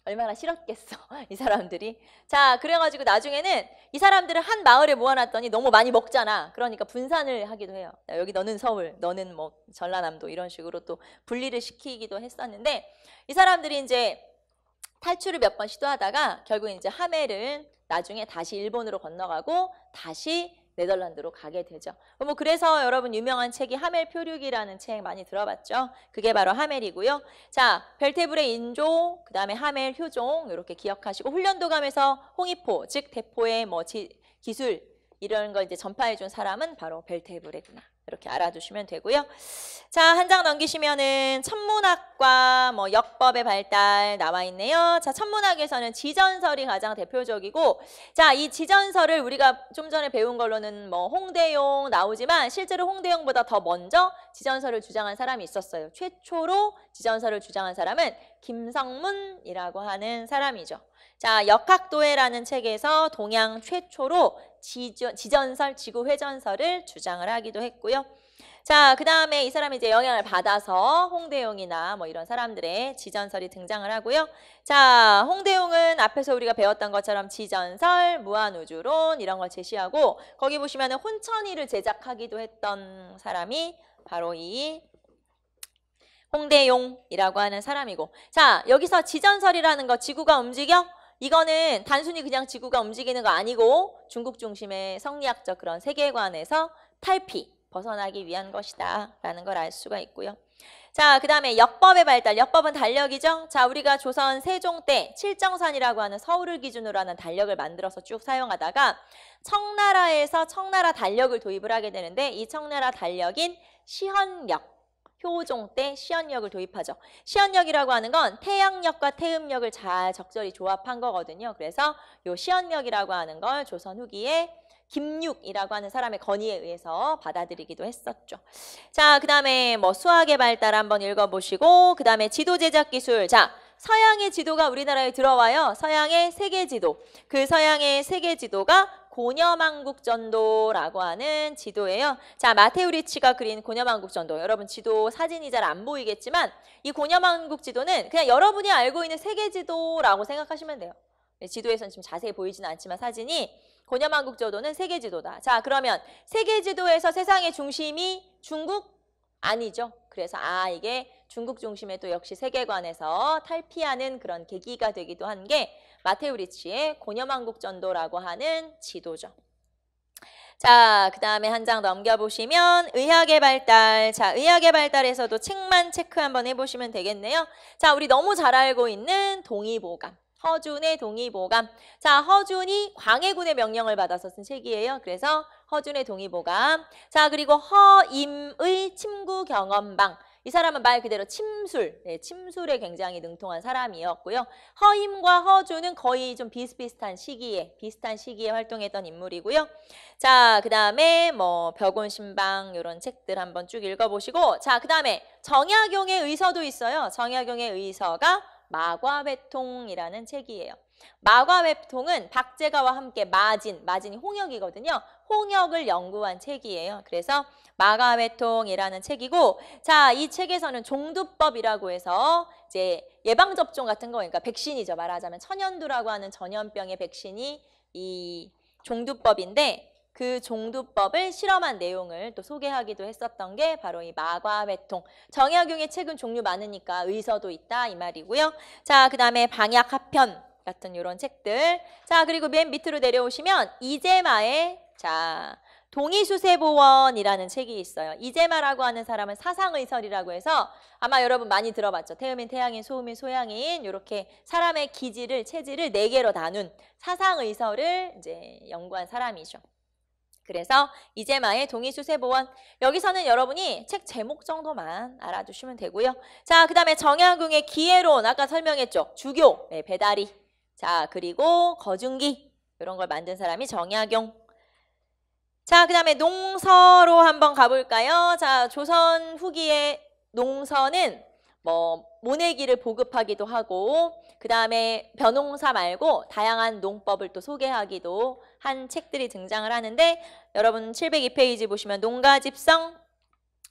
얼마나 싫었겠어 이 사람들이. 자, 그래가지고 나중에는 이 사람들을 한 마을에 모아놨더니 너무 많이 먹잖아. 그러니까 분산을 하기도 해요. 여기 너는 서울, 너는 뭐 전라남도 이런 식으로 또 분리를 시키기도 했었는데 이 사람들이 이제 탈출을 몇 번 시도하다가 결국 이제 하멜은 나중에 다시 일본으로 건너가고 다시 네덜란드로 가게 되죠. 뭐 그래서 여러분 유명한 책이 하멜 표류기라는 책 많이 들어봤죠? 그게 바로 하멜이고요. 자, 벨테브레 인조, 그 다음에 하멜 효종 이렇게 기억하시고 훈련도감에서 홍위포, 즉 대포의 뭐 기술 이런 걸 이제 전파해 준 사람은 바로 벨테브레구나. 이렇게 알아두시면 되고요. 자, 한 장 넘기시면은 천문학과 뭐 역법의 발달 나와 있네요. 자, 천문학에서는 지전설이 가장 대표적이고 자, 이 지전설을 우리가 좀 전에 배운 걸로는 뭐 홍대용 나오지만 실제로 홍대용보다 더 먼저 지전설을 주장한 사람이 있었어요. 최초로 지전설을 주장한 사람은 김성문이라고 하는 사람이죠. 자, 역학도해라는 책에서 동양 최초로 지전설, 지구회전설을 주장을 하기도 했고요. 자, 그 다음에 이 사람이 이제 영향을 받아서 홍대용이나 뭐 이런 사람들의 지전설이 등장을 하고요. 자, 홍대용은 앞에서 우리가 배웠던 것처럼 지전설, 무한우주론 이런 걸 제시하고 거기 보시면은 혼천이를 제작하기도 했던 사람이 바로 이 홍대용이라고 하는 사람이고 자, 여기서 지전설이라는 거 지구가 움직여? 이거는 단순히 그냥 지구가 움직이는 거 아니고 중국 중심의 성리학적 그런 세계관에서 탈피, 벗어나기 위한 것이다 라는 걸 알 수가 있고요. 자, 그 다음에 역법의 발달, 역법은 달력이죠. 자, 우리가 조선 세종 때 칠정산이라고 하는 서울을 기준으로 하는 달력을 만들어서 쭉 사용하다가 청나라에서 청나라 달력을 도입을 하게 되는데 이 청나라 달력인 시헌역, 효종 때 시헌역을 도입하죠. 시헌역이라고 하는 건 태양역과 태음역을 잘 적절히 조합한 거거든요. 그래서 요 시헌역이라고 하는 걸 조선 후기에 김육이라고 하는 사람의 건의에 의해서 받아들이기도 했었죠. 자, 그 다음에 뭐 수학의 발달 한번 읽어보시고 그 다음에 지도 제작 기술. 자, 서양의 지도가 우리나라에 들어와요. 서양의 세계지도. 그 서양의 세계지도가 고녀만국전도라고 하는 지도예요. 자, 마테우 리치가 그린 고녀만국전도. 여러분 지도 사진이 잘 안 보이겠지만 이 고녀만국 지도는 그냥 여러분이 알고 있는 세계지도라고 생각하시면 돼요. 지도에서는 지금 자세히 보이지는 않지만 사진이 고녀만국전도는 세계지도다. 자, 그러면 세계지도에서 세상의 중심이 중국? 아니죠. 그래서 이게 중국 중심의 또 역시 세계관에서 탈피하는 그런 계기가 되기도 한 게 마테우 리치의 고녀만국전도라고 하는 지도죠. 자, 그 다음에 한 장 넘겨보시면 의학의 발달. 자, 의학의 발달에서도 책만 체크 한번 해보시면 되겠네요. 자, 우리 너무 잘 알고 있는 동의보감. 허준의 동의보감. 자, 허준이 광해군의 명령을 받아서 쓴 책이에요. 그래서 허준의 동의보감. 자, 그리고 허임의 침구경험방. 이 사람은 말 그대로 침술, 침술에 굉장히 능통한 사람이었고요. 허임과 허준은 거의 좀 비슷한 시기에 활동했던 인물이고요. 자, 그 다음에 뭐 벽온신방 이런 책들 한번 쭉 읽어보시고, 자, 그 다음에 정약용의 의서도 있어요. 정약용의 의서가 마과회통이라는 책이에요. 마과회통은 박제가와 함께 마진이 홍역이거든요. 홍역을 연구한 책이에요. 그래서 마과회통이라는 책이고, 자, 이 책에서는 종두법이라고 해서 이제 예방접종 같은 거, 그러니까 백신이죠. 말하자면 천연두라고 하는 전염병의 백신이 이 종두법인데, 그 종두법을 실험한 내용을 또 소개하기도 했었던 게 바로 이 마과회통. 정약용의 책은 종류 많으니까 의서도 있다 이 말이고요. 자, 그 다음에 방약합편 같은 이런 책들. 자, 그리고 맨 밑으로 내려오시면 이재마의 동의수세보원이라는 책이 있어요. 이재마라고 하는 사람은 사상의설이라고 해서 아마 여러분 많이 들어봤죠. 태음인, 태양인, 소음인, 소양인 이렇게 사람의 기질을, 체질을 4개로 나눈 사상의설을 이제 연구한 사람이죠. 그래서 이재마의 동의수세보원. 여기서는 여러분이 책 제목 정도만 알아두시면 되고요. 자, 그 다음에 정약용의 기해론, 아까 설명했죠. 주교, 배다리. 자, 그리고 거중기, 이런 걸 만든 사람이 정약용. 자, 그 다음에 농서로 한번 가볼까요? 자, 조선 후기의 농서는 뭐 모내기를 보급하기도 하고, 그 다음에 벼농사 말고 다양한 농법을 또 소개하기도 한 책들이 등장을 하는데, 여러분 702페이지 보시면 농가집성,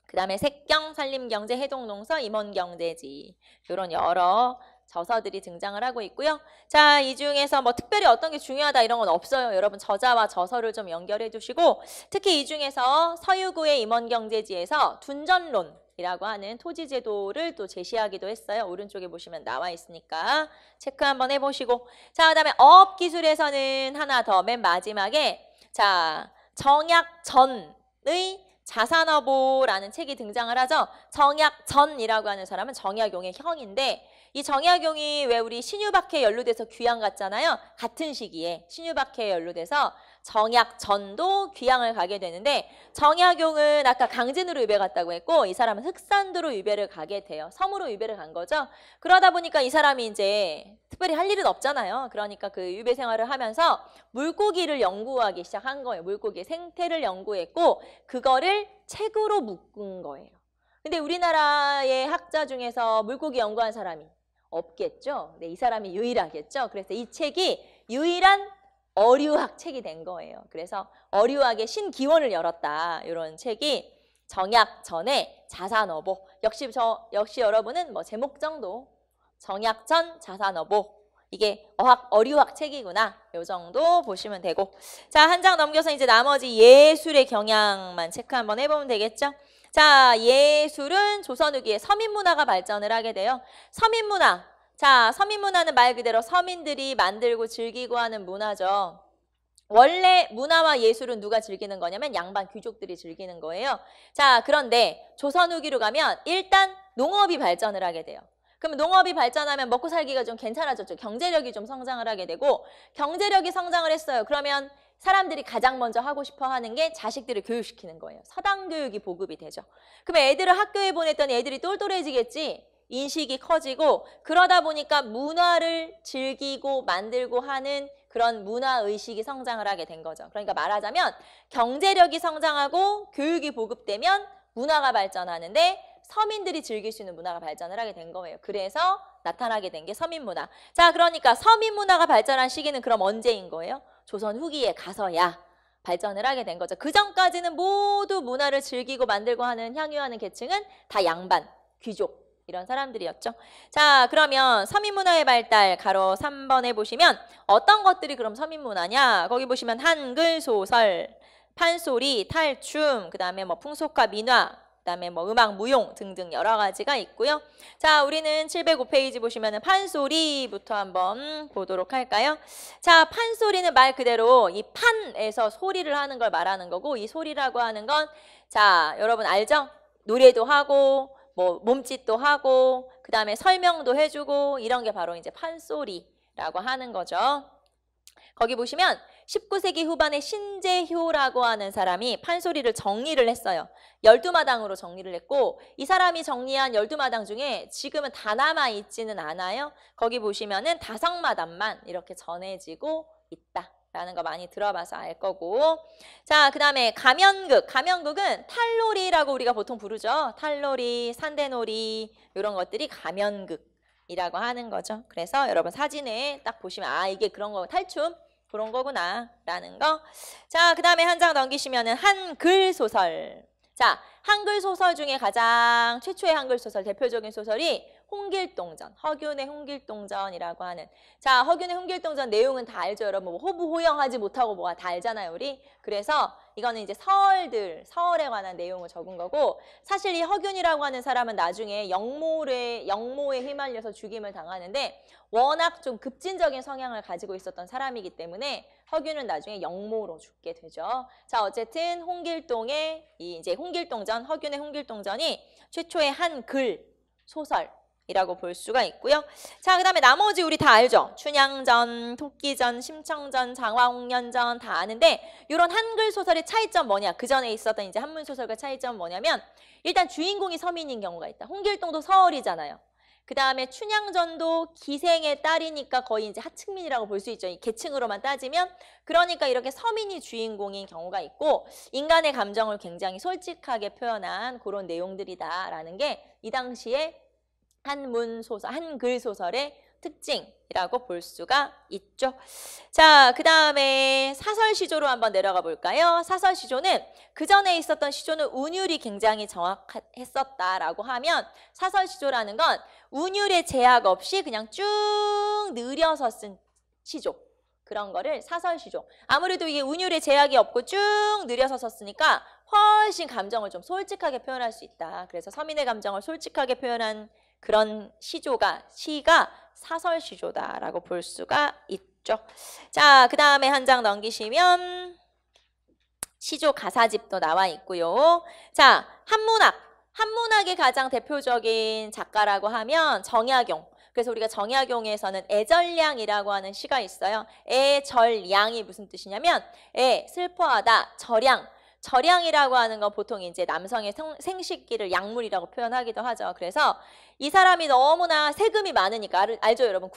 그 다음에 색경, 산림경제, 해동농서, 임원경제지, 이런 여러 저서들이 등장을 하고 있고요. 자, 이 중에서 뭐 특별히 어떤 게 중요하다 이런 건 없어요. 여러분 저자와 저서를 좀 연결해 두시고, 특히 이 중에서 서유구의 임원경제지에서 둔전론이라고 하는 토지제도를 또 제시하기도 했어요. 오른쪽에 보시면 나와 있으니까 체크 한번 해보시고. 자, 그 다음에 어업기술에서는 하나 더 맨 마지막에, 자, 정약전의 자산어보라는 책이 등장을 하죠. 정약전이라고 하는 사람은 정약용의 형인데, 이 정약용이 왜 우리 신유박해에 연루돼서 귀양 갔잖아요. 같은 시기에 신유박해에 연루돼서 정약전도 귀양을 가게 되는데, 정약용은 아까 강진으로 유배 갔다고 했고, 이 사람은 흑산도로 유배를 가게 돼요. 섬으로 유배를 간 거죠. 그러다 보니까 이 사람이 이제 특별히 할 일은 없잖아요. 그러니까 그 유배 생활을 하면서 물고기를 연구하기 시작한 거예요. 물고기의 생태를 연구했고, 그거를 책으로 묶은 거예요. 근데 우리나라의 학자 중에서 물고기 연구한 사람이 없겠죠. 네, 이 사람이 유일하겠죠. 그래서 이 책이 유일한 어류학 책이 된 거예요. 그래서 어류학의 신기원을 열었다. 이런 책이 정약전의 자산어보. 역시 여러분은 뭐 제목 정도 정약전 자산어보. 이게 어류학 책이구나. 요 정도 보시면 되고. 자, 한 장 넘겨서 이제 나머지 예술의 경향만 체크 한번 해보면 되겠죠. 자, 예술은 조선 후기에 서민문화가 발전을 하게 돼요. 서민문화. 자, 서민문화는 말 그대로 서민들이 만들고 즐기고 하는 문화죠. 원래 문화와 예술은 누가 즐기는 거냐면 양반 귀족들이 즐기는 거예요. 자, 그런데 조선 후기로 가면 일단 농업이 발전을 하게 돼요. 그럼 농업이 발전하면 먹고 살기가 좀 괜찮아졌죠. 경제력이 좀 성장을 하게 되고, 경제력이 성장을 했어요. 그러면 사람들이 가장 먼저 하고 싶어 하는 게 자식들을 교육시키는 거예요. 서당 교육이 보급이 되죠. 그럼 애들을 학교에 보냈더니 애들이 똘똘해지겠지. 인식이 커지고, 그러다 보니까 문화를 즐기고 만들고 하는 그런 문화의식이 성장을 하게 된 거죠. 그러니까 말하자면 경제력이 성장하고 교육이 보급되면 문화가 발전하는데, 서민들이 즐길 수 있는 문화가 발전을 하게 된 거예요. 그래서 나타나게 된 게 서민문화. 자, 그러니까 서민문화가 발전한 시기는 그럼 언제인 거예요? 조선 후기에 가서야 발전을 하게 된 거죠. 그 전까지는 모두 문화를 즐기고 만들고 하는, 향유하는 계층은 다 양반, 귀족 이런 사람들이었죠. 자, 그러면 서민문화의 발달 가로 3번에 보시면 어떤 것들이 그럼 서민문화냐? 거기 보시면 한글, 소설, 판소리, 탈춤, 그 다음에 뭐 풍속화, 민화, 그다음에 뭐 음악, 무용 등등 여러 가지가 있고요. 자, 우리는 705페이지 보시면은 판소리부터 한번 보도록 할까요? 자, 판소리는 말 그대로 이 판에서 소리를 하는 걸 말하는 거고, 이 소리라고 하는 건, 자, 여러분 알죠? 노래도 하고 뭐 몸짓도 하고 그다음에 설명도 해주고 이런 게 바로 이제 판소리라고 하는 거죠. 거기 보시면 19세기 후반에 신재효라고 하는 사람이 판소리를 정리를 했어요. 12마당으로 정리를 했고, 이 사람이 정리한 12마당 중에 지금은 다 남아있지는 않아요. 거기 보시면은 다성마당만 이렇게 전해지고 있다라는 거 많이 들어봐서 알 거고. 자, 그 다음에 가면극. 가면극은 탈놀이라고 우리가 보통 부르죠. 탈놀이, 산대놀이 이런 것들이 가면극이라고 하는 거죠. 그래서 여러분 사진에 딱 보시면 아, 이게 그런 거, 탈춤 그런 거구나 라는 거. 자, 그 다음에 한 장 넘기시면은 한글 소설. 자, 한글 소설 중에 가장 최초의 한글 소설, 대표적인 소설이 홍길동전, 허균의 홍길동전이라고 하는. 자, 허균의 홍길동전 내용은 다 알죠, 여러분. 뭐 호부호영하지 못하고 뭐가 다 알잖아요, 우리. 그래서 이거는 이제 서얼에 관한 내용을 적은 거고, 사실 이 허균이라고 하는 사람은 나중에 영모에 휘말려서 죽임을 당하는데 워낙 좀 급진적인 성향을 가지고 있었던 사람이기 때문에 허균은 나중에 영모로 죽게 되죠. 자, 어쨌든 홍길동의 이제 홍길동전, 허균의 홍길동전이 최초의 한글 소설이라고 볼 수가 있고요. 자, 그 다음에 나머지 우리 다 알죠? 춘향전, 토끼전, 심청전, 장화홍련전 다 아는데, 이런 한글 소설의 차이점 뭐냐? 그 전에 있었던 이제 한문 소설과 차이점 뭐냐면, 일단 주인공이 서민인 경우가 있다. 홍길동도 서얼이잖아요. 그 다음에 춘향전도 기생의 딸이니까 거의 이제 하층민이라고 볼 수 있죠. 이 계층으로만 따지면. 그러니까 이렇게 서민이 주인공인 경우가 있고, 인간의 감정을 굉장히 솔직하게 표현한 그런 내용들이다라는 게 이 당시에 한글 소설의 특징이라고 볼 수가 있죠. 자, 그 다음에 사설시조로 한번 내려가 볼까요? 사설시조는 그 전에 있었던 시조는 운율이 굉장히 정확했었다라고 하면, 사설시조라는 건 운율의 제약 없이 그냥 쭉 느려서 쓴 시조, 그런 거를 사설시조. 아무래도 이게 운율의 제약이 없고 쭉 느려서 썼으니까 훨씬 감정을 좀 솔직하게 표현할 수 있다. 그래서 서민의 감정을 솔직하게 표현한 그런 시가 사설시조다라고 볼 수가 있죠. 자, 그 다음에 한 장 넘기시면 시조 가사집도 나와 있고요. 자, 한문학의 가장 대표적인 작가라고 하면 정약용. 그래서 우리가 정약용에서는 애절량이라고 하는 시가 있어요. 애절량이 무슨 뜻이냐면 슬퍼하다, 절양이라고 하는 건 보통 이제 남성의 생식기를 약물이라고 표현하기도 하죠. 그래서 이 사람이 너무나 세금이 많으니까, 알죠 여러분?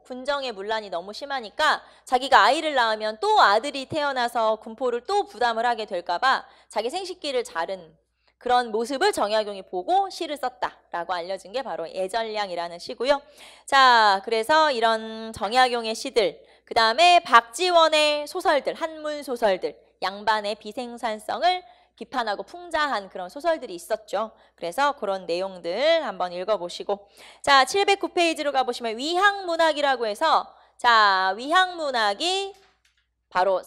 군정의 문란이 너무 심하니까 자기가 아이를 낳으면 또 아들이 태어나서 군포를 또 부담을 하게 될까 봐 자기 생식기를 자른 그런 모습을 정약용이 보고 시를 썼다라고 알려진 게 바로 애절량이라는 시고요. 자, 그래서 이런 정약용의 시들, 그 다음에 박지원의 소설들, 한문 소설들, 양반의 비생산성을 비판하고 풍자한 그런 소설들이 있었죠. 그래서 그런 내용들 한번 읽어보시고, 자, 709페이지로 가보시면 위향문학이라고 해서, 자, 위향문학이 바로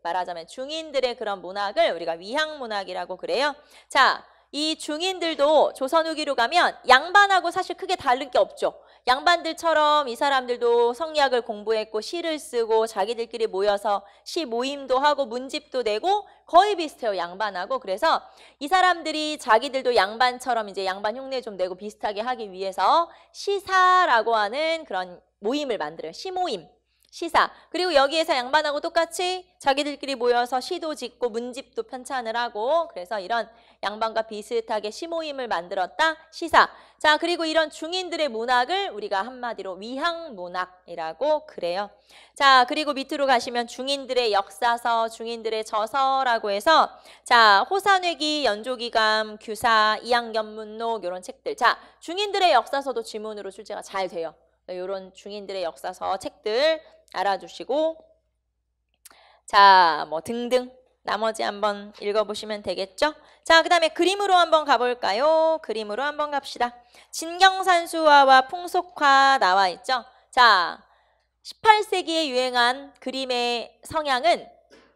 말하자면 중인들의 그런 문학을 우리가 위향문학이라고 그래요. 자, 이 중인들도 조선 후기로 가면 양반하고 사실 크게 다른 게 없죠. 양반들처럼 이 사람들도 성리학을 공부했고 시를 쓰고 자기들끼리 모여서 시 모임도 하고 문집도 내고 거의 비슷해요, 양반하고. 그래서 이 사람들이 자기들도 양반처럼 이제 양반 흉내 좀 내고 비슷하게 하기 위해서 시사라고 하는 그런 모임을 만들어요. 시모임. 시사. 그리고 여기에서 양반하고 똑같이 자기들끼리 모여서 시도 짓고 문집도 편찬을 하고, 그래서 이런 양반과 비슷하게 시모임을 만들었다. 시사. 자, 그리고 이런 중인들의 문학을 우리가 한마디로 위향문학이라고 그래요. 자, 그리고 밑으로 가시면 중인들의 역사서, 중인들의 저서라고 해서, 자, 호산회기, 연조기감, 규사, 이항견문록 이런 책들. 자, 중인들의 역사서도 지문으로 출제가 잘 돼요. 이런 중인들의 역사서 책들 알아주시고, 자, 뭐 등등 나머지 한번 읽어보시면 되겠죠? 자, 그 다음에 그림으로 한번 가볼까요? 그림으로 한번 갑시다. 진경산수화와 풍속화 나와 있죠? 자, 18세기에 유행한 그림의 성향은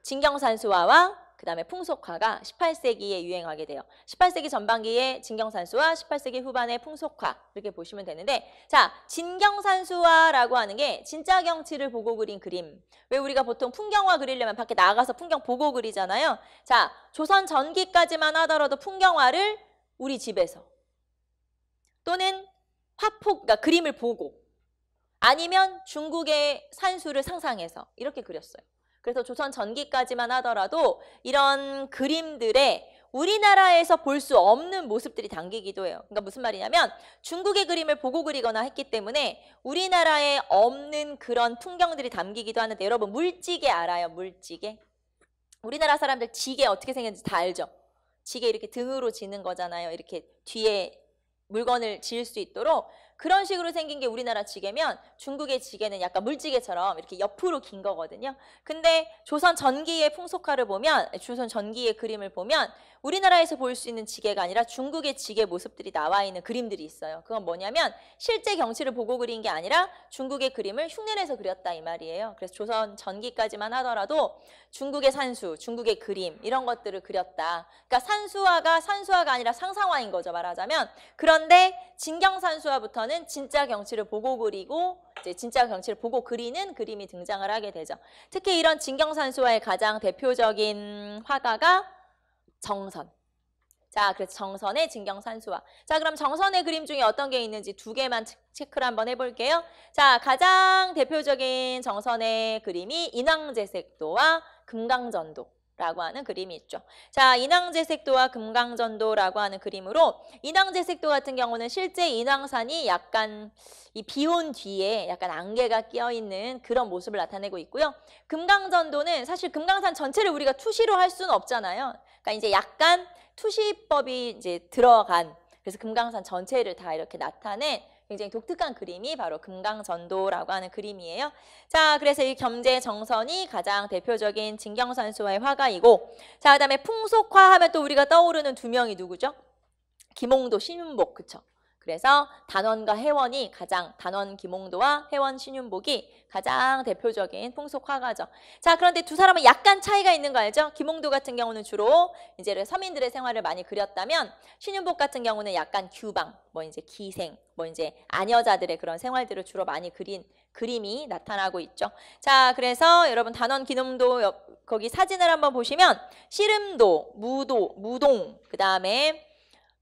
진경산수화와 그 다음에 풍속화가 18세기에 유행하게 돼요. 18세기 전반기에 진경산수화, 18세기 후반에 풍속화 이렇게 보시면 되는데 자, 진경산수화라고 하는 게 진짜 경치를 보고 그린 그림. 왜 우리가 보통 풍경화 그리려면 밖에 나가서 풍경 보고 그리잖아요. 자, 조선 전기까지만 하더라도 풍경화를 우리 집에서 또는 그러니까 그림을 보고 아니면 중국의 산수를 상상해서 이렇게 그렸어요. 그래서 조선 전기까지만 하더라도 이런 그림들에 우리나라에서 볼 수 없는 모습들이 담기기도 해요. 그러니까 무슨 말이냐면 중국의 그림을 보고 그리거나 했기 때문에 우리나라에 없는 그런 풍경들이 담기기도 하는데 여러분 물찌개 알아요? 물찌개? 우리나라 사람들 지게 어떻게 생겼는지 다 알죠? 지게 이렇게 등으로 지는 거잖아요. 이렇게 뒤에 물건을 지을 수 있도록 그런 식으로 생긴 게 우리나라 지게면 중국의 지게는 약간 물지게처럼 이렇게 옆으로 긴 거거든요. 근데 조선 전기의 풍속화를 보면 조선 전기의 그림을 보면 우리나라에서 볼 수 있는 지게가 아니라 중국의 지게 모습들이 나와 있는 그림들이 있어요. 그건 뭐냐면 실제 경치를 보고 그린 게 아니라 중국의 그림을 흉내내서 그렸다 이 말이에요. 그래서 조선 전기까지만 하더라도 중국의 산수, 중국의 그림 이런 것들을 그렸다. 그러니까 산수화가 아니라 상상화인 거죠, 말하자면. 그런데 진경산수화부터는 진짜 경치를 보고 그리고 이제 진짜 경치를 보고 그리는 그림이 등장을 하게 되죠. 특히 이런 진경산수화의 가장 대표적인 화가가 정선. 자, 그래서 정선의 진경산수화. 자, 그럼 정선의 그림 중에 어떤 게 있는지 두 개만 체크를 한번 해볼게요. 자, 가장 대표적인 정선의 그림이 인왕제색도와 금강전도라고 하는 그림이 있죠. 자, 인왕제색도와 금강전도라고 하는 그림으로 인왕제색도 같은 경우는 실제 인왕산이 약간 이 비 온 뒤에 약간 안개가 끼어있는 그런 모습을 나타내고 있고요. 금강전도는 사실 금강산 전체를 우리가 투시로 할 수는 없잖아요. 그러니까 이제 약간 투시법이 이제 들어간 그래서 금강산 전체를 다 이렇게 나타낸 굉장히 독특한 그림이 바로 금강전도라고 하는 그림이에요. 자, 그래서 이 겸재정선이 가장 대표적인 진경산수화의 화가이고 자, 그다음에 풍속화 하면 또 우리가 떠오르는 두 명이 누구죠? 김홍도, 신윤복, 그쵸? 그래서 단원과 해원이 단원 김홍도와 해원 신윤복이 가장 대표적인 풍속 화가죠. 자, 그런데 두 사람은 약간 차이가 있는 거 알죠? 김홍도 같은 경우는 주로 이제 서민들의 생활을 많이 그렸다면 신윤복 같은 경우는 약간 규방, 뭐 이제 기생, 뭐 이제 아녀자들의 그런 생활들을 주로 많이 그린 그림이 나타나고 있죠. 자, 그래서 여러분 단원 김홍도 거기 사진을 한번 보시면 씨름도, 무동, 그다음에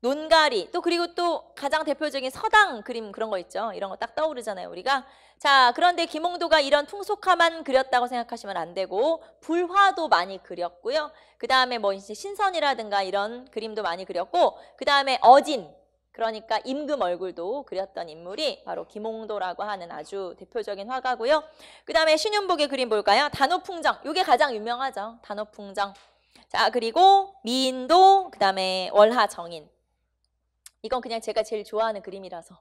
논가리 그리고 또 가장 대표적인 서당 그림 그런 거 있죠. 이런 거 딱 떠오르잖아요, 우리가. 자, 그런데 김홍도가 이런 풍속화만 그렸다고 생각하시면 안 되고 불화도 많이 그렸고요. 그다음에 뭐 이제 신선이라든가 이런 그림도 많이 그렸고 그다음에 어진 그러니까 임금 얼굴도 그렸던 인물이 바로 김홍도라고 하는 아주 대표적인 화가고요. 그다음에 신윤복의 그림 볼까요? 단오풍정. 이게 가장 유명하죠. 단오풍정. 자, 그리고 미인도 그다음에 월하정인. 이건 그냥 제가 제일 좋아하는 그림이라서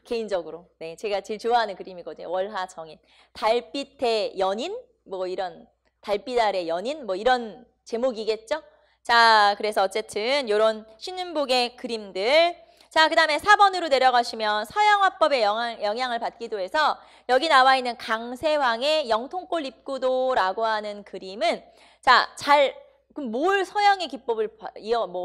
개인적으로 네, 제가 제일 좋아하는 그림이거든요. 월하정인. 달빛의 연인? 뭐 이런 달빛 아래 연인? 뭐 이런 제목이겠죠? 자, 그래서 어쨌든 이런 신윤복의 그림들. 자, 그 다음에 4번으로 내려가시면 서양화법의 영향을 받기도 해서 여기 나와 있는 강세왕의 영통골 입구도라고 하는 그림은 자, 그럼 뭘 서양의 기법을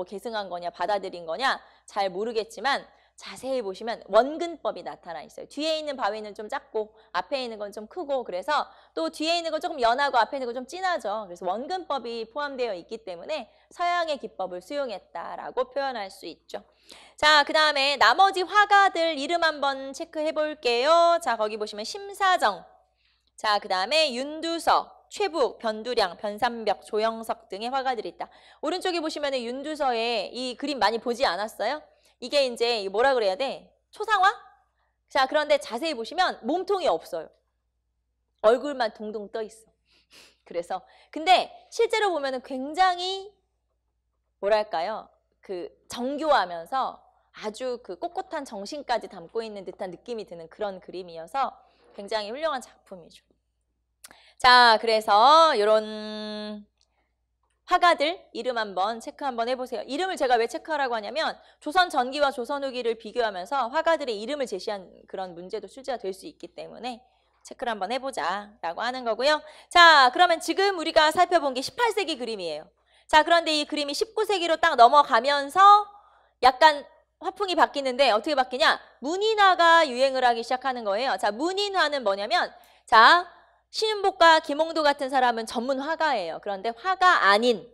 계승한 거냐, 받아들인 거냐 잘 모르겠지만 자세히 보시면 원근법이 나타나 있어요. 뒤에 있는 바위는 좀 작고 앞에 있는 건 좀 크고 그래서 또 뒤에 있는 건 조금 연하고 앞에 있는 건 좀 진하죠. 그래서 원근법이 포함되어 있기 때문에 서양의 기법을 수용했다라고 표현할 수 있죠. 자, 그 다음에 나머지 화가들 이름 한번 체크해 볼게요. 자, 거기 보시면 심사정. 자, 그 다음에 윤두서, 최북, 변두량, 변삼벽, 조영석 등의 화가들이 있다. 오른쪽에 보시면 윤두서의 이 그림 많이 보지 않았어요? 이게 이제 뭐라 그래야 돼? 초상화? 자, 그런데 자세히 보시면 몸통이 없어요. 얼굴만 동동 떠 있어. 그래서 근데 실제로 보면은 굉장히 뭐랄까요? 그 정교하면서 아주 그 꼿꼿한 정신까지 담고 있는 듯한 느낌이 드는 그런 그림이어서 굉장히 훌륭한 작품이죠. 자, 그래서 이런 화가들 이름 한번 체크 한번 해보세요. 이름을 제가 왜 체크하라고 하냐면 조선 전기와 조선 후기를 비교하면서 화가들의 이름을 제시한 그런 문제도 출제가 될 수 있기 때문에 체크를 한번 해보자 라고 하는 거고요. 자, 그러면 지금 우리가 살펴본 게 18세기 그림이에요. 자, 그런데 이 그림이 19세기로 딱 넘어가면서 약간 화풍이 바뀌는데 어떻게 바뀌냐? 문인화가 유행을 하기 시작하는 거예요. 자, 문인화는 뭐냐면 자, 신윤복과 김홍도 같은 사람은 전문 화가예요. 그런데 화가 아닌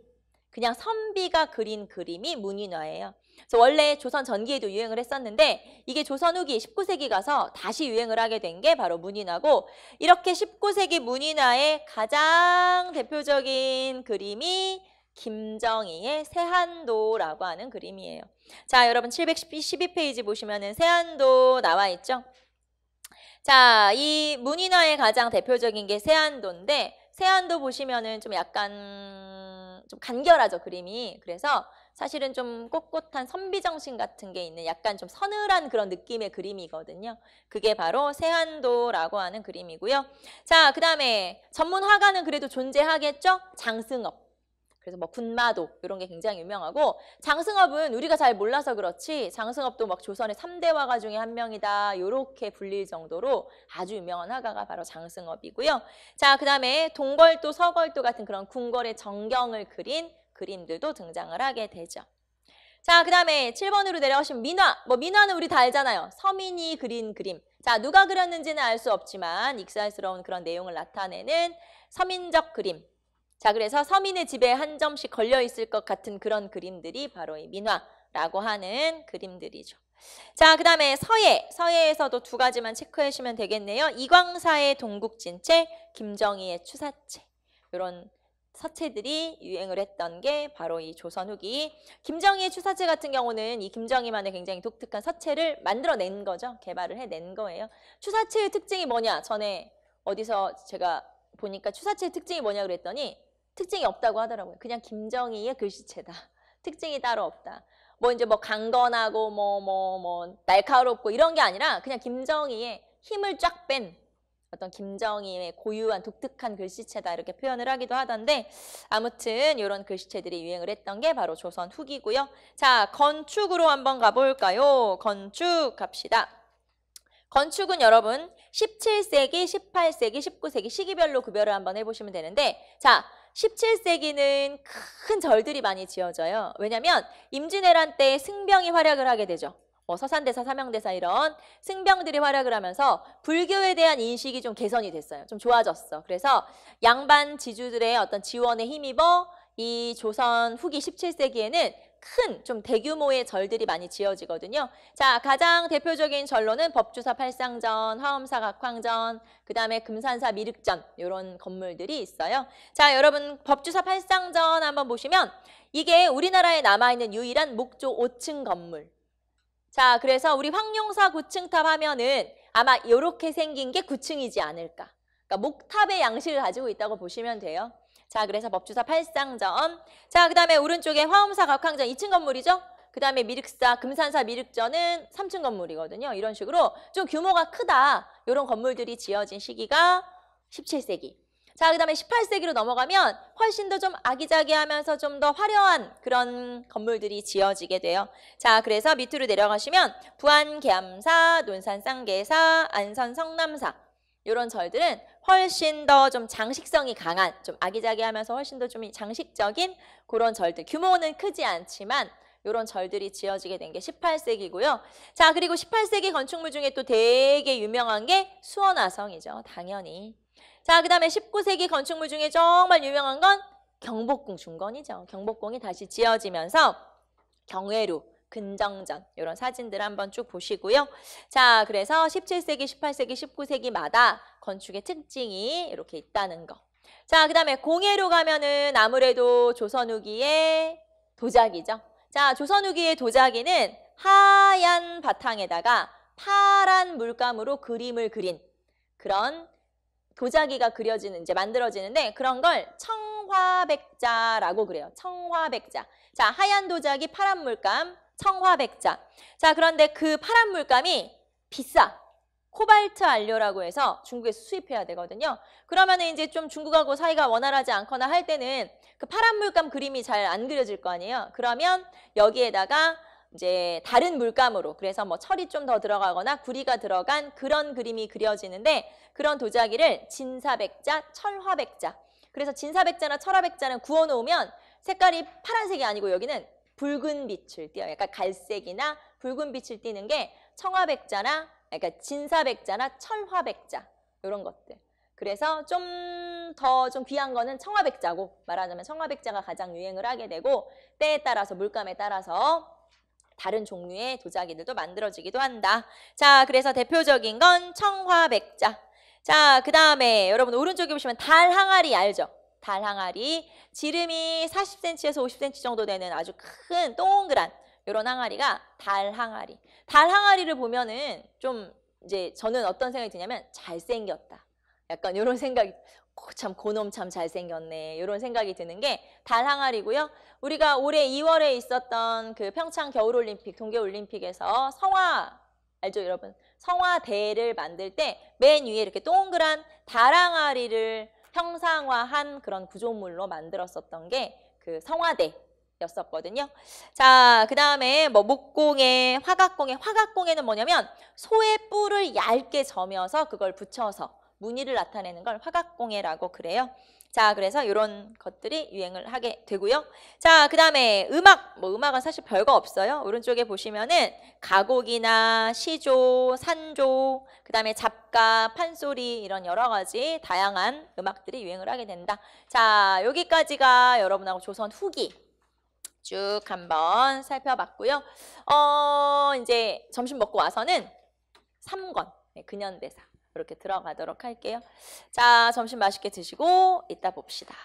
그냥 선비가 그린 그림이 문인화예요. 그래서 원래 조선 전기에도 유행을 했었는데 이게 조선 후기 19세기 가서 다시 유행을 하게 된 게 바로 문인화고 이렇게 19세기 문인화의 가장 대표적인 그림이 김정희의 세한도라고 하는 그림이에요. 자, 여러분 712페이지 보시면은 세한도 나와 있죠? 자, 이 문인화의 가장 대표적인 게 세한도인데 세한도 보시면은 좀 약간 좀 간결하죠, 그림이. 그래서 사실은 좀 꼿꼿한 선비정신 같은 게 있는 약간 좀 서늘한 그런 느낌의 그림이거든요. 그게 바로 세한도라고 하는 그림이고요. 자, 그 다음에 전문 화가는 그래도 존재하겠죠? 장승업. 그래서 뭐 군마도 이런 게 굉장히 유명하고 장승업은 우리가 잘 몰라서 그렇지 장승업도 막 조선의 3대 화가 중에 한 명이다 이렇게 불릴 정도로 아주 유명한 화가가 바로 장승업이고요. 자, 그 다음에 동걸도 서걸도 같은 그런 궁궐의 정경을 그린 그림들도 등장을 하게 되죠. 자, 그 다음에 7번으로 내려가시면 민화. 뭐 민화는 우리 다 알잖아요. 서민이 그린 그림. 자, 누가 그렸는지는 알 수 없지만 익살스러운 그런 내용을 나타내는 서민적 그림. 자, 그래서 서민의 집에 한 점씩 걸려 있을 것 같은 그런 그림들이 바로 이 민화라고 하는 그림들이죠. 자, 그 다음에 서예. 서예에서도 두 가지만 체크해 주시면 되겠네요. 이광사의 동국진체, 김정희의 추사체. 이런 서체들이 유행을 했던 게 바로 이 조선 후기. 김정희의 추사체 같은 경우는 이 김정희만의 굉장히 독특한 서체를 만들어낸 거죠. 개발을 해낸 거예요. 추사체의 특징이 뭐냐? 전에 어디서 제가 보니까 추사체의 특징이 뭐냐 그랬더니 특징이 없다고 하더라고요. 그냥 김정희의 글씨체다. 특징이 따로 없다. 뭐 이제 뭐 강건하고 뭐 날카롭고 이런 게 아니라 그냥 김정희의 힘을 쫙 뺀 어떤 김정희의 고유한 독특한 글씨체다 이렇게 표현을 하기도 하던데 아무튼 이런 글씨체들이 유행을 했던 게 바로 조선 후기고요. 자, 건축으로 한번 가볼까요? 건축 갑시다. 건축은 여러분 17세기, 18세기, 19세기 시기별로 구별을 한번 해보시면 되는데 자, 17세기는 큰 절들이 많이 지어져요. 왜냐하면 임진왜란 때 승병이 활약을 하게 되죠. 뭐 서산대사, 사명대사 이런 승병들이 활약을 하면서 불교에 대한 인식이 좀 개선이 됐어요. 좀 좋아졌어. 그래서 양반 지주들의 어떤 지원에 힘입어 이 조선 후기 17세기에는 큰 좀 대규모의 절들이 많이 지어지거든요. 자, 가장 대표적인 절로는 법주사 팔상전, 화엄사 각황전, 그 다음에 금산사 미륵전 이런 건물들이 있어요. 자, 여러분 법주사 팔상전 한번 보시면 이게 우리나라에 남아있는 유일한 목조 5층 건물. 자, 그래서 우리 황룡사 9층탑 하면은 아마 이렇게 생긴 게 9층이지 않을까. 그러니까 목탑의 양식을 가지고 있다고 보시면 돼요. 자, 그래서 법주사 팔상전. 자, 그 다음에 오른쪽에 화엄사 각황전 2층 건물이죠. 그 다음에 미륵사, 금산사 미륵전은 3층 건물이거든요. 이런 식으로 좀 규모가 크다. 이런 건물들이 지어진 시기가 17세기. 자, 그 다음에 18세기로 넘어가면 훨씬 더 좀 아기자기하면서 좀 더 화려한 그런 건물들이 지어지게 돼요. 자, 그래서 밑으로 내려가시면 부안 계암사, 논산 쌍계사, 안선 성남사 이런 절들은 훨씬 더 좀 장식성이 강한, 좀 아기자기하면서 훨씬 더 좀 장식적인 그런 절들. 규모는 크지 않지만 이런 절들이 지어지게 된 게 18세기고요. 자, 그리고 18세기 건축물 중에 또 되게 유명한 게 수원화성이죠. 당연히. 자, 그 다음에 19세기 건축물 중에 정말 유명한 건 경복궁 중건이죠. 경복궁이 다시 지어지면서 경회루, 근정전 이런 사진들 한번 쭉 보시고요. 자, 그래서 17세기, 18세기, 19세기마다 건축의 특징이 이렇게 있다는 거. 자, 그 다음에 공예로 가면은 아무래도 조선 후기의 도자기죠. 자, 조선 후기의 도자기는 하얀 바탕에다가 파란 물감으로 그림을 그린 그런 도자기가 그려지는, 이제 만들어지는데 그런 걸 청화백자라고 그래요. 청화백자. 자, 하얀 도자기, 파란 물감, 청화백자. 자, 그런데 그 파란 물감이 비싸. 코발트 안료라고 해서 중국에서 수입해야 되거든요. 그러면 이제 좀 중국하고 사이가 원활하지 않거나 할 때는 그 파란 물감 그림이 잘 안 그려질 거 아니에요. 그러면 여기에다가 이제 다른 물감으로, 그래서 뭐 철이 좀 더 들어가거나 구리가 들어간 그런 그림이 그려지는데 그런 도자기를 진사백자, 철화백자. 그래서 진사백자나 철화백자는 구워놓으면 색깔이 파란색이 아니고 여기는 붉은 빛을 띄어요. 약간 갈색이나 붉은 빛을 띠는 게 청화백자나 그러니까 진사백자나 철화백자 이런 것들. 그래서 좀 귀한 거는 청화백자고 말하자면 청화백자가 가장 유행을 하게 되고 때에 따라서 물감에 따라서 다른 종류의 도자기들도 만들어지기도 한다. 자, 그래서 대표적인 건 청화백자. 자, 그 다음에 여러분 오른쪽에 보시면 달 항아리 알죠? 달 항아리. 지름이 40cm에서 50cm 정도 되는 아주 큰 동그란 이런 항아리가 달 항아리. 달 항아리를 보면은 좀 이제 저는 어떤 생각이 드냐면 잘생겼다. 약간 이런 생각이 참 고놈 참 잘생겼네 이런 생각이 드는 게 달 항아리고요. 우리가 올해 2월에 있었던 그 평창 겨울올림픽 동계올림픽에서 성화 알죠 여러분? 성화대를 만들 때 맨 위에 이렇게 동그란 달 항아리를 형상화한 그런 구조물로 만들었었던 게 그 성화대였었거든요. 자, 그 다음에 뭐 목공예, 화각공예는 뭐냐면 소의 뿔을 얇게 점여서 그걸 붙여서 무늬를 나타내는 걸 화각공예라고 그래요. 자, 그래서 이런 것들이 유행을 하게 되고요. 자, 그 다음에 음악은 사실 별거 없어요. 오른쪽에 보시면은 가곡이나 시조, 산조, 그 다음에 잡가, 판소리 이런 여러 가지 다양한 음악들이 유행을 하게 된다. 자, 여기까지가 여러분하고 조선 후기 쭉 한번 살펴봤고요. 이제 점심 먹고 와서는 3권, 근현대사. 이렇게 들어가도록 할게요. 자, 점심 맛있게 드시고 이따 봅시다.